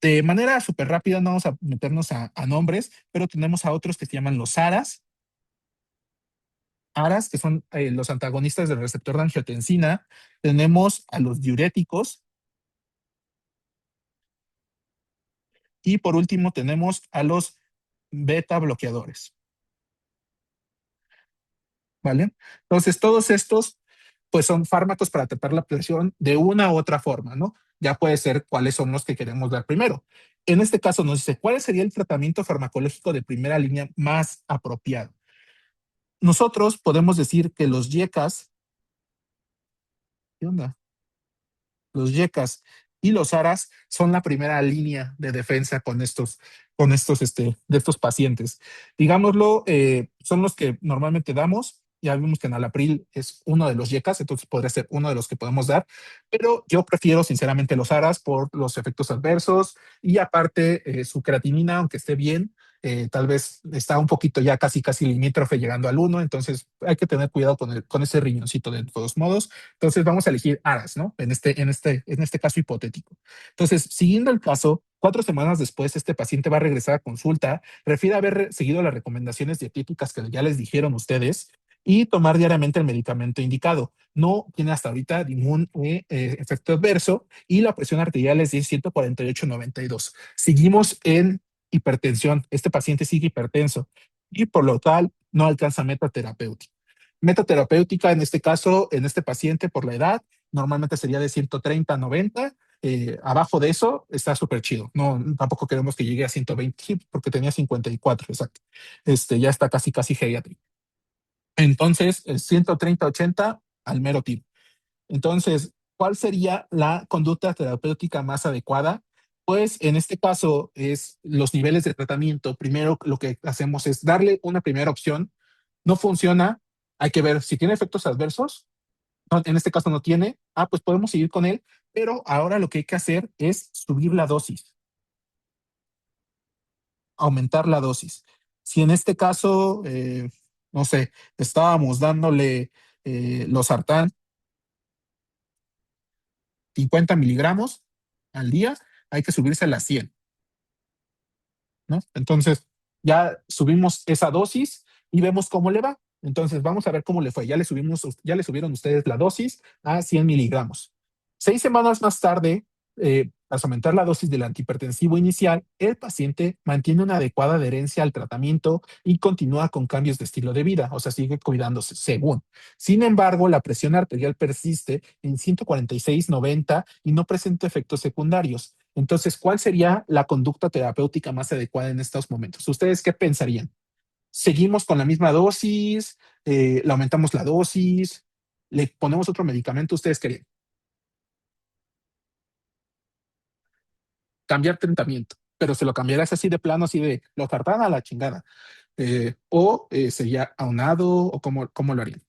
De manera súper rápida, no vamos a meternos a nombres, pero tenemos a otros que se llaman los ARAS, que son los antagonistas del receptor de angiotensina. Tenemos a los diuréticos. Y por último tenemos a los beta bloqueadores. ¿Vale? Entonces, todos estos, pues son fármacos para tratar la presión de una u otra forma, ¿no? Ya puede ser cuáles son los que queremos dar primero. En este caso nos dice, ¿cuál sería el tratamiento farmacológico de primera línea más apropiado? Nosotros podemos decir que los YECAS, ¿qué onda? Los YECAS y los ARAS son la primera línea de defensa de estos pacientes. Digámoslo, son los que normalmente damos. Ya vimos que enalapril es uno de los YECAS, entonces podría ser uno de los que podemos dar, pero yo prefiero sinceramente los ARAS por los efectos adversos y aparte su creatinina, aunque esté bien, tal vez está un poquito ya casi limítrofe llegando al 1, entonces hay que tener cuidado con ese riñoncito de todos modos. Entonces vamos a elegir ARAS, ¿no? En este caso hipotético. Entonces, siguiendo el caso, 4 semanas después, este paciente va a regresar a consulta, refiere haber seguido las recomendaciones dietéticas que ya les dijeron ustedes y tomar diariamente el medicamento indicado. No tiene hasta ahorita ningún efecto adverso y la presión arterial es de 148/92. Seguimos en hipertensión. Este paciente sigue hipertenso y por lo tal no alcanza meta terapéutica. Meta terapéutica en este caso, en este paciente por la edad, normalmente sería de 130/90. Abajo de eso está súper chido. No, tampoco queremos que llegue a 120 porque tenía 54, exacto. Ya está casi geriátrico. Entonces, el 130/80 al mero tiro. Entonces, ¿cuál sería la conducta terapéutica más adecuada? Pues en este caso es los niveles de tratamiento. Primero lo que hacemos es darle una primera opción. No funciona, hay que ver si tiene efectos adversos. No, en este caso no tiene. Pues podemos seguir con él, pero ahora lo que hay que hacer es subir la dosis, aumentar la dosis. Si en este caso, no sé, estábamos dándole los sartán 50 miligramos al día, hay que subirse a las 100, ¿no? Entonces, ya subimos esa dosis y vemos cómo le va. Entonces, vamos a ver cómo le fue. Ya le subieron ustedes la dosis a 100 miligramos. 6 semanas más tarde, tras aumentar la dosis del antihipertensivo inicial, el paciente mantiene una adecuada adherencia al tratamiento y continúa con cambios de estilo de vida, o sea, sigue cuidándose según. Sin embargo, la presión arterial persiste en 146/90 y no presenta efectos secundarios. Entonces, ¿cuál sería la conducta terapéutica más adecuada en estos momentos? ¿Ustedes qué pensarían? ¿Seguimos con la misma dosis? ¿Le aumentamos la dosis? ¿Le ponemos otro medicamento? ¿Ustedes querían cambiar tratamiento? Pero se lo cambiarás así de plano, así de lo tardan a la chingada. O sería aunado, o cómo lo harían.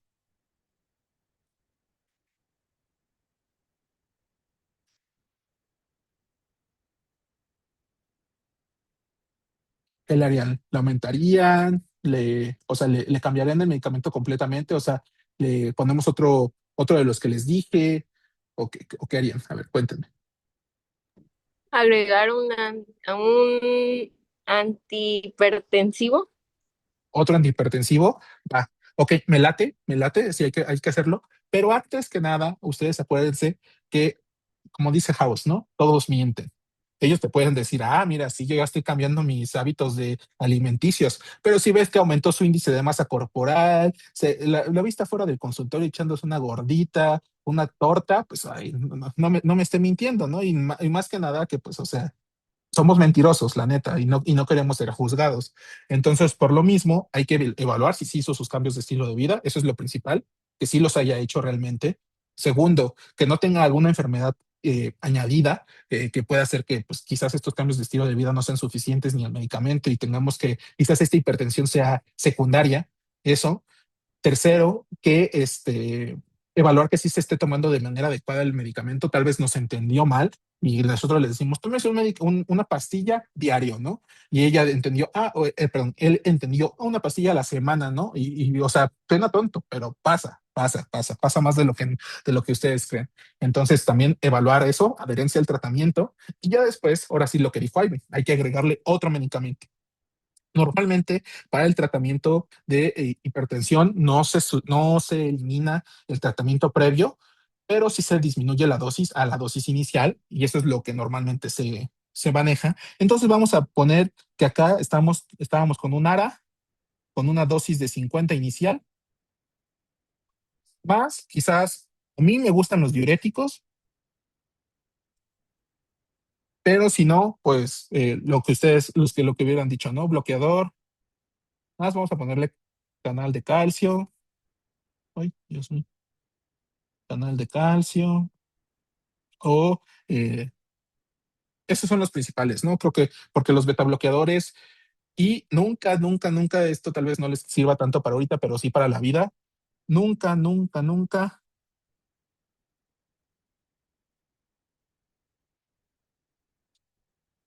¿Qué le harían? ¿Le aumentarían? O sea, le cambiarían el medicamento completamente? O sea, ¿le ponemos otro de los que les dije? ¿O qué harían? A ver, cuéntenme. Agregar a un antihipertensivo. Otro antihipertensivo, va. Ok, me late, sí hay que hacerlo. Pero antes que nada, ustedes acuérdense que, como dice House, ¿no? Todos mienten. Ellos te pueden decir, mira, sí, yo ya estoy cambiando mis hábitos de alimenticios, pero si ves que aumentó su índice de masa corporal, la vista fuera del consultorio echándose una gordita, una torta, pues ay, no me esté mintiendo, ¿no? Y más que nada que, pues, o sea, somos mentirosos, la neta, y no queremos ser juzgados. Entonces, por lo mismo, hay que evaluar si sí hizo sus cambios de estilo de vida, eso es lo principal, que sí los haya hecho realmente. Segundo, que no tenga alguna enfermedad añadida que pueda hacer que pues, quizás estos cambios de estilo de vida no sean suficientes ni el medicamento y tengamos que quizás esta hipertensión sea secundaria, eso. Tercero, que evaluar que sí se esté tomando de manera adecuada el medicamento. Tal vez nos entendió mal y nosotros le decimos, tómese una pastilla diario, ¿no? Y ella entendió, perdón, él entendió una pastilla a la semana, ¿no? O sea, suena tonto, pero pasa más de lo que ustedes creen. Entonces, también evaluar eso, adherencia al tratamiento, y ya después, ahora sí lo que dijo Ivy, hay que agregarle otro medicamento. Normalmente, para el tratamiento de hipertensión no se elimina el tratamiento previo, pero sí se disminuye la dosis a la dosis inicial y eso es lo que normalmente se maneja. Entonces vamos a poner que acá estábamos con un ARA, con una dosis de 50 inicial, más quizás a mí me gustan los diuréticos, pero si no, pues lo que hubieran dicho, ¿no? Bloqueador, más vamos a ponerle canal de calcio. Ay, Dios mío. Canal de calcio o esos son los principales, ¿no? Creo que porque los betabloqueadores y nunca, esto tal vez no les sirva tanto para ahorita, pero sí para la vida, nunca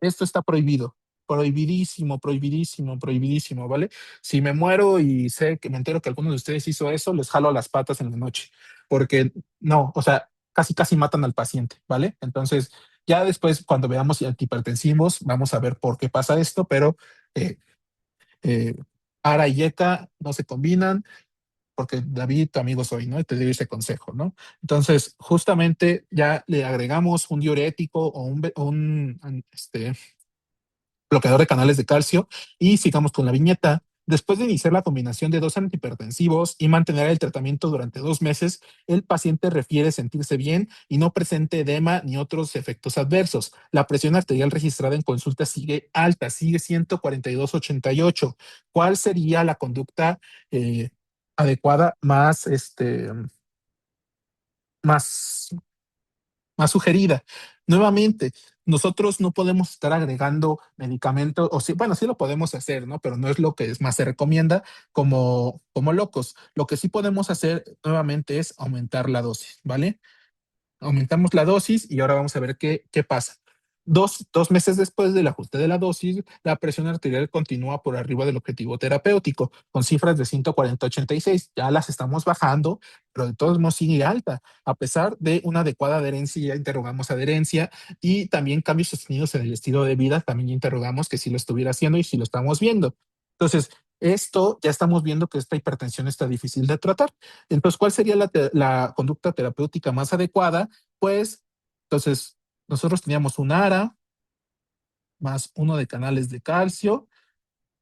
esto está prohibido. Prohibidísimo, ¿vale? Si me muero y sé que me entero que alguno de ustedes hizo eso, les jalo las patas en la noche, porque no, o sea, casi matan al paciente, ¿vale? Entonces, ya después, cuando veamos antihipertensivos, vamos a ver por qué pasa esto, pero eh, eh, ARA y ECA no se combinan, porque David, tu amigo soy, ¿no? Y te doy ese consejo, ¿no? Entonces, justamente ya le agregamos un diurético o bloqueador de canales de calcio y sigamos con la viñeta. Después de iniciar la combinación de dos antihipertensivos y mantener el tratamiento durante 2 meses, el paciente refiere sentirse bien y no presente edema ni otros efectos adversos. La presión arterial registrada en consulta sigue alta, sigue 142/88. ¿Cuál sería la conducta adecuada más más sugerida? Nuevamente, nosotros no podemos estar agregando medicamentos, o sí, bueno, sí lo podemos hacer, ¿no? Pero no es lo que más se recomienda como locos. Lo que sí podemos hacer nuevamente es aumentar la dosis, ¿vale? Aumentamos la dosis y ahora vamos a ver qué pasa. Dos meses después del ajuste de la dosis, la presión arterial continúa por arriba del objetivo terapéutico, con cifras de 140/86. Ya las estamos bajando, pero de todos modos sigue alta, a pesar de una adecuada adherencia. Ya interrogamos adherencia y también cambios sostenidos en el estilo de vida. También interrogamos que si lo estuviera haciendo y si lo estamos viendo. Entonces, esto ya estamos viendo que esta hipertensión está difícil de tratar. Entonces, ¿cuál sería la conducta terapéutica más adecuada? Pues, entonces, Nosotros teníamos un ARA más uno de canales de calcio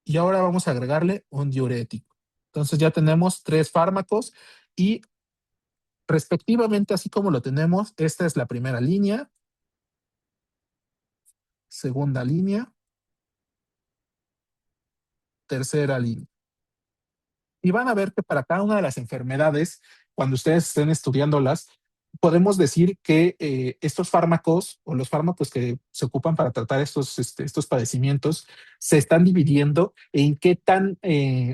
y ahora vamos a agregarle un diurético. Entonces ya tenemos 3 fármacos y respectivamente, así como lo tenemos, esta es la primera línea, segunda línea, tercera línea. Y van a ver que para cada una de las enfermedades, cuando ustedes estén estudiándolas, podemos decir que estos fármacos o los fármacos que se ocupan para tratar estos padecimientos se están dividiendo en qué tan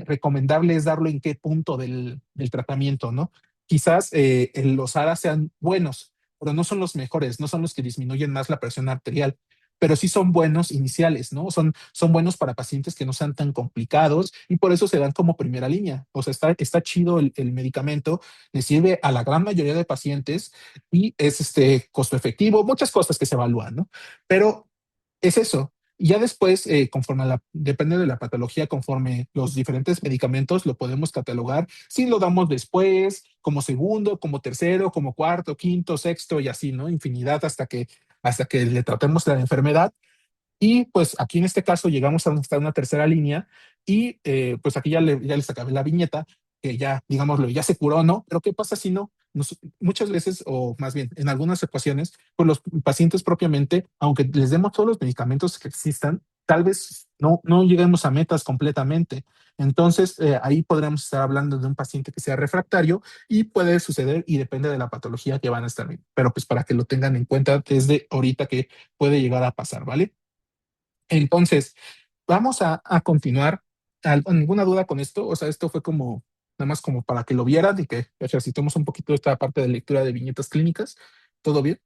recomendable es darlo en qué punto del tratamiento, ¿no? Quizás los ARA sean buenos, pero no son los mejores, no son los que disminuyen más la presión arterial, pero sí son buenos iniciales, ¿no? Son buenos para pacientes que no sean tan complicados y por eso se dan como primera línea. O sea, está chido el medicamento, le sirve a la gran mayoría de pacientes y es costo efectivo, muchas cosas que se evalúan, ¿no? Pero es eso. Y ya después, depende de la patología, conforme los diferentes medicamentos, lo podemos catalogar. Si lo damos después, como segundo, como tercero, como cuarto, quinto, sexto y así, ¿no? Infinidad hasta que le tratemos la enfermedad. Y pues aquí en este caso llegamos hasta una tercera línea y pues aquí ya les acabé la viñeta, que ya, digámoslo, ya se curó, ¿no? Pero ¿qué pasa si no? Muchas veces, o más bien en algunas ocasiones, pues los pacientes propiamente, aunque les demos todos los medicamentos que existan, tal vez no lleguemos a metas completamente. Entonces, ahí podríamos estar hablando de un paciente que sea refractario y puede suceder y depende de la patología que van a estar viendo. Pero pues para que lo tengan en cuenta desde ahorita que puede llegar a pasar, ¿vale? Entonces, vamos a continuar. ¿Ninguna duda con esto? O sea, esto fue como, nada más como para que lo vieran y que ejercitemos un poquito esta parte de lectura de viñetas clínicas. ¿Todo bien?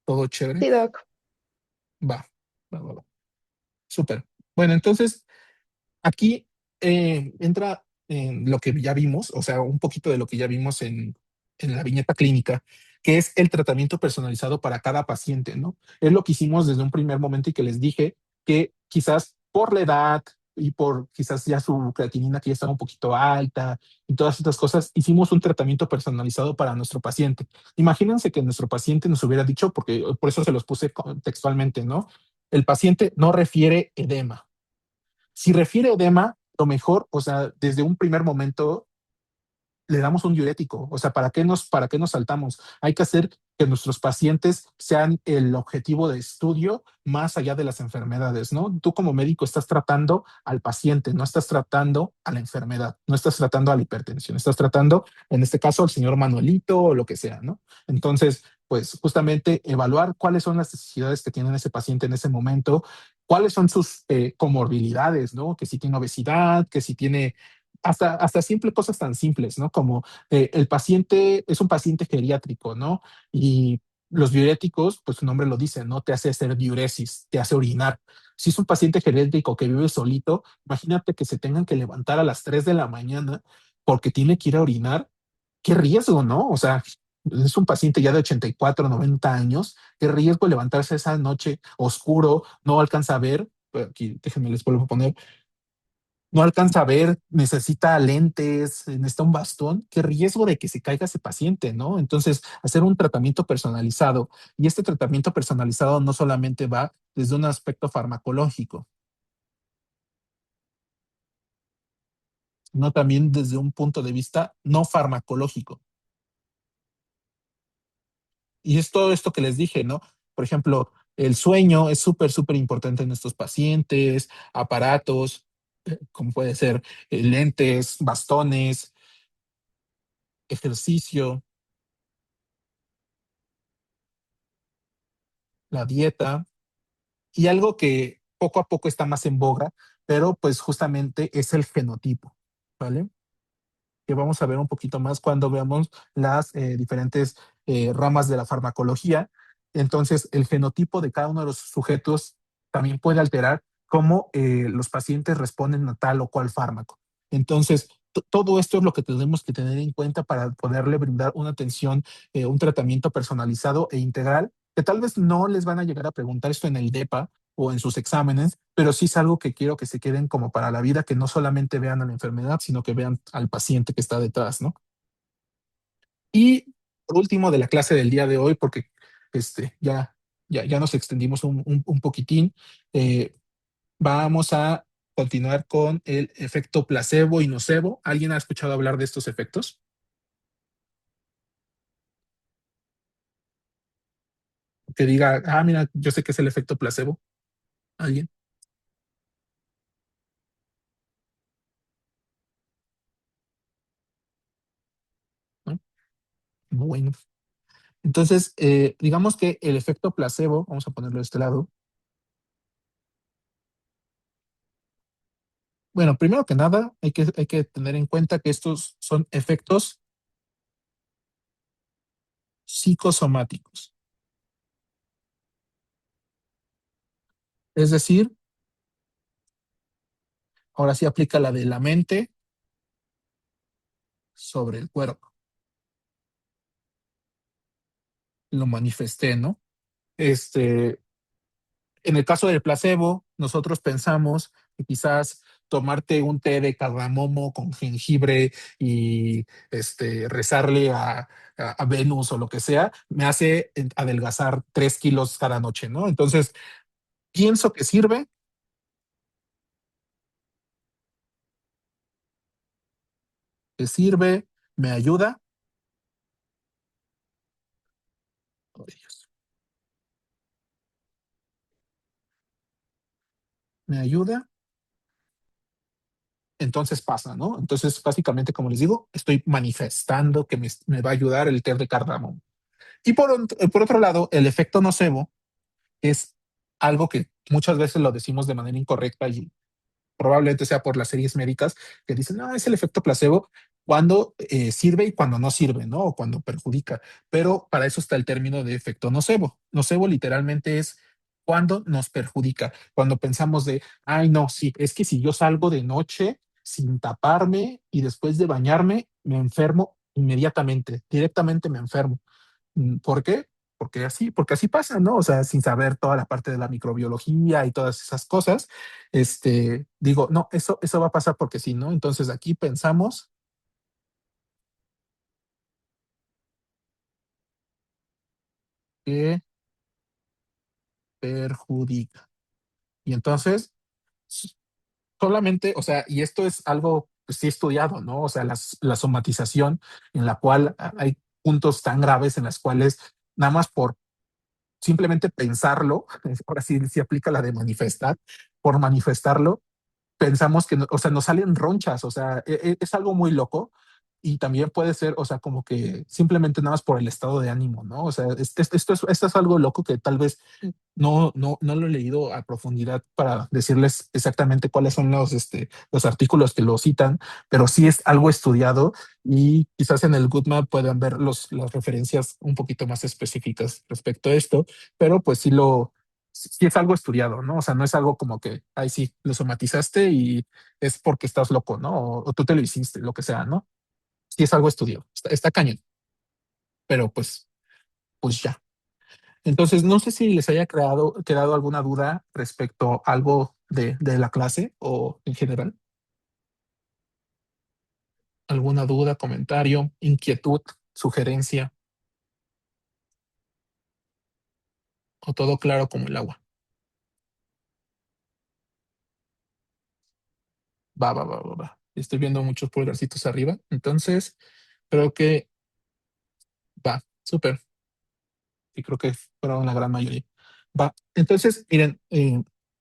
¿Todo chévere? Sí, Doc. Va, va. Súper. Bueno, entonces, aquí entra en lo que ya vimos, o sea, un poquito de lo que ya vimos en la viñeta clínica, que es el tratamiento personalizado para cada paciente, ¿no? Es lo que hicimos desde un primer momento y que les dije que quizás por la edad y por quizás ya su creatinina que ya estaba un poquito alta y todas estas cosas, hicimos un tratamiento personalizado para nuestro paciente. Imagínense que nuestro paciente nos hubiera dicho, porque por eso se los puse textualmente, ¿no? El paciente no refiere edema. Si refiere edema, lo mejor, o sea, desde un primer momento le damos un diurético. O sea, ¿para qué nos saltamos? Hay que hacer que nuestros pacientes sean el objetivo de estudio más allá de las enfermedades, ¿no? Tú como médico estás tratando al paciente, no estás tratando a la enfermedad, no estás tratando a la hipertensión, estás tratando, en este caso, al señor Manuelito o lo que sea, ¿no? Entonces, pues justamente evaluar cuáles son las necesidades que tiene ese paciente en ese momento, cuáles son sus comorbilidades, ¿no? Que si tiene obesidad, que si tiene hasta simple cosas tan simples, ¿no? Como el paciente es un paciente geriátrico, ¿no? Y los diuréticos, pues su nombre lo dice, ¿no? Te hace hacer diuresis, te hace orinar. Si es un paciente geriátrico que vive solito, imagínate que se tengan que levantar a las 3 de la mañana porque tiene que ir a orinar. Qué riesgo, ¿no? O sea, es un paciente ya de 84, 90 años. Qué riesgo levantarse esa noche oscuro, no alcanza a ver. Aquí, déjenme les vuelvo a poner, no alcanza a ver, necesita lentes, necesita un bastón, qué riesgo de que se caiga ese paciente, ¿no? Entonces, hacer un tratamiento personalizado. Y este tratamiento personalizado no solamente va desde un aspecto farmacológico, sino también desde un punto de vista no farmacológico. Y es todo esto que les dije, ¿no? Por ejemplo, el sueño es súper importante en estos pacientes, aparatos, como puede ser lentes, bastones, ejercicio, la dieta. Y algo que poco a poco está más en boga, pero pues justamente es el fenotipo, ¿vale? Que vamos a ver un poquito más cuando veamos las diferentes ramas de la farmacología. Entonces, el fenotipo de cada uno de los sujetos también puede alterar cómo los pacientes responden a tal o cual fármaco. Entonces, todo esto es lo que tenemos que tener en cuenta para poderle brindar una atención, un tratamiento personalizado e integral, que tal vez no les van a llegar a preguntar esto en el DEPA o en sus exámenes, pero sí es algo que quiero que se queden como para la vida, que no solamente vean a la enfermedad, sino que vean al paciente que está detrás, ¿no? Y por último, de la clase del día de hoy, porque ya nos extendimos un poquitín, eh, vamos a continuar con el efecto placebo y nocebo. ¿Alguien ha escuchado hablar de estos efectos? Que diga, ah, mira, yo sé que es el efecto placebo. ¿Alguien? ¿No? Bueno, entonces, digamos que el efecto placebo, vamos a ponerlo de este lado. Bueno, primero que nada, hay que tener en cuenta que estos son efectos psicosomáticos. Es decir, ahora sí aplica la de la mente sobre el cuerpo. Lo manifesté, ¿no? Este, en el caso del placebo, nosotros pensamos que quizás tomarte un té de cardamomo con jengibre y rezarle a Venus o lo que sea, me hace adelgazar 3 kilos cada noche, ¿no? Entonces, pienso que sirve, me ayuda. Oh, Dios, me ayuda, entonces pasa, ¿no? Entonces, básicamente, como les digo, estoy manifestando que me va a ayudar el té de cardamomo. Y por otro lado, el efecto nocebo es algo que muchas veces lo decimos de manera incorrecta y probablemente sea por las series médicas que dicen, no, es el efecto placebo cuando sirve y cuando no sirve, ¿no? O cuando perjudica. Pero para eso está el término de efecto nocebo. Nocebo literalmente es cuando nos perjudica, cuando pensamos de, ay, no, sí, es que si yo salgo de noche sin taparme y después de bañarme, me enfermo inmediatamente, directamente me enfermo. ¿Por qué? Porque así pasa, ¿no? O sea, sin saber toda la parte de la microbiología y todas esas cosas, digo, no, eso va a pasar porque sí, ¿no? Entonces aquí pensamos que perjudica. Y entonces, s- solamente, o sea, y esto es algo, pues, sí estudiado, ¿no? O sea, la somatización en la cual hay puntos tan graves en las cuales nada más por simplemente pensarlo, ahora sí, sí aplica la de manifestar, por manifestarlo, pensamos que, o sea, nos salen ronchas, o sea, es algo muy loco y también puede ser, o sea, como que simplemente nada más por el estado de ánimo, ¿no? O sea, esto es algo loco que tal vez no lo he leído a profundidad para decirles exactamente cuáles son los artículos que lo citan, pero sí es algo estudiado y quizás en el GoodMap puedan ver las referencias un poquito más específicas respecto a esto, pero pues sí es algo estudiado, ¿no? O sea, no es algo como que, ay, sí, lo somatizaste y es porque estás loco, ¿no? O tú te lo hiciste, lo que sea, ¿no? Sí es algo estudiado, está cañón, pero pues ya. Entonces, no sé si les haya quedado alguna duda respecto a algo de la clase o en general. ¿Alguna duda, comentario, inquietud, sugerencia o todo claro como el agua? Va, va, va, va, va. Estoy viendo muchos pulgarcitos arriba, entonces creo que va, súper. Y creo que fueron la gran mayoría. Va, entonces, miren,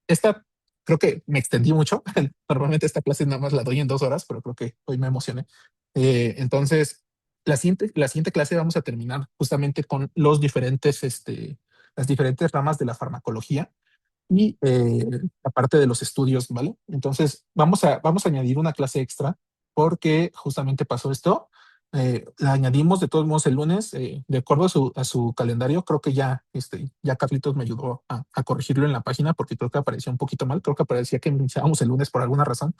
esta creo que me extendí mucho. Normalmente esta clase nada más la doy en 2 horas, pero creo que hoy me emocioné. Entonces, la siguiente clase vamos a terminar justamente con las diferentes ramas de la farmacología y la parte de los estudios, ¿vale? Entonces, vamos a añadir una clase extra porque justamente pasó esto. La añadimos de todos modos el lunes, de acuerdo a su calendario. Creo que ya Carlitos me ayudó a corregirlo en la página porque creo que aparecía un poquito mal. Creo que aparecía que iniciábamos el lunes por alguna razón,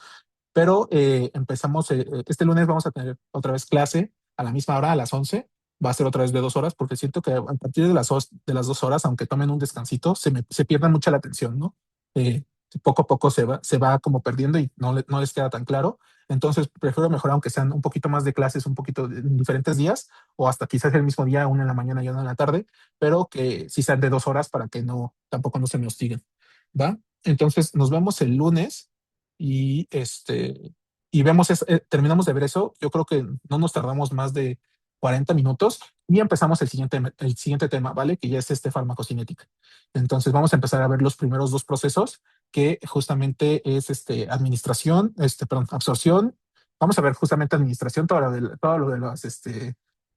pero empezamos, este lunes vamos a tener otra vez clase a la misma hora, a las 11. Va a ser otra vez de 2 horas porque siento que a partir de las 2 horas, aunque tomen un descansito, se pierde mucha la atención, ¿no? poco a poco se va como perdiendo y no les queda tan claro. Entonces, prefiero mejor, aunque sean un poquito más de clases, un poquito en diferentes días, o hasta quizás el mismo día, una en la mañana y una en la tarde, pero que sí sean de 2 horas para que tampoco no se me hostiguen. ¿Va? Entonces, nos vemos el lunes y vemos, terminamos de ver eso. Yo creo que no nos tardamos más de 40 minutos y empezamos el siguiente tema, ¿vale? Que ya es farmacocinética. Entonces, vamos a empezar a ver los primeros dos procesos que justamente es administración, perdón, absorción. Vamos a ver justamente administración, todo lo de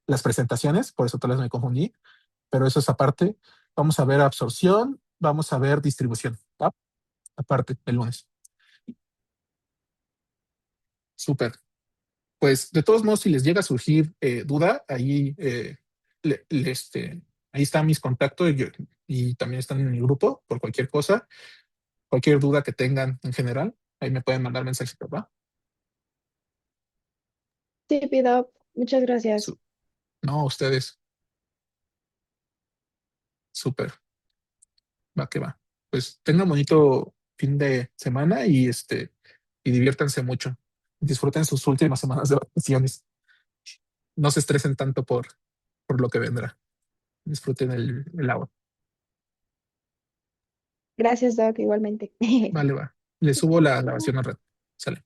las presentaciones, por eso tal vez me confundí, pero eso es aparte. Vamos a ver absorción, vamos a ver distribución, ¿va? Aparte, el lunes. Súper. Pues de todos modos, si les llega a surgir duda, ahí están mis contactos y también están en el grupo por cualquier cosa, cualquier duda que tengan en general, ahí me pueden mandar mensajes, ¿va? Sí, pido, muchas gracias. Su- no, ustedes, súper, va que va. Pues tengan bonito fin de semana y diviértanse mucho. Disfruten sus últimas semanas de vacaciones. No se estresen tanto por lo que vendrá. Disfruten el agua. Gracias, Doc, igualmente. Vale, va. Le subo la grabación al rato. Sale.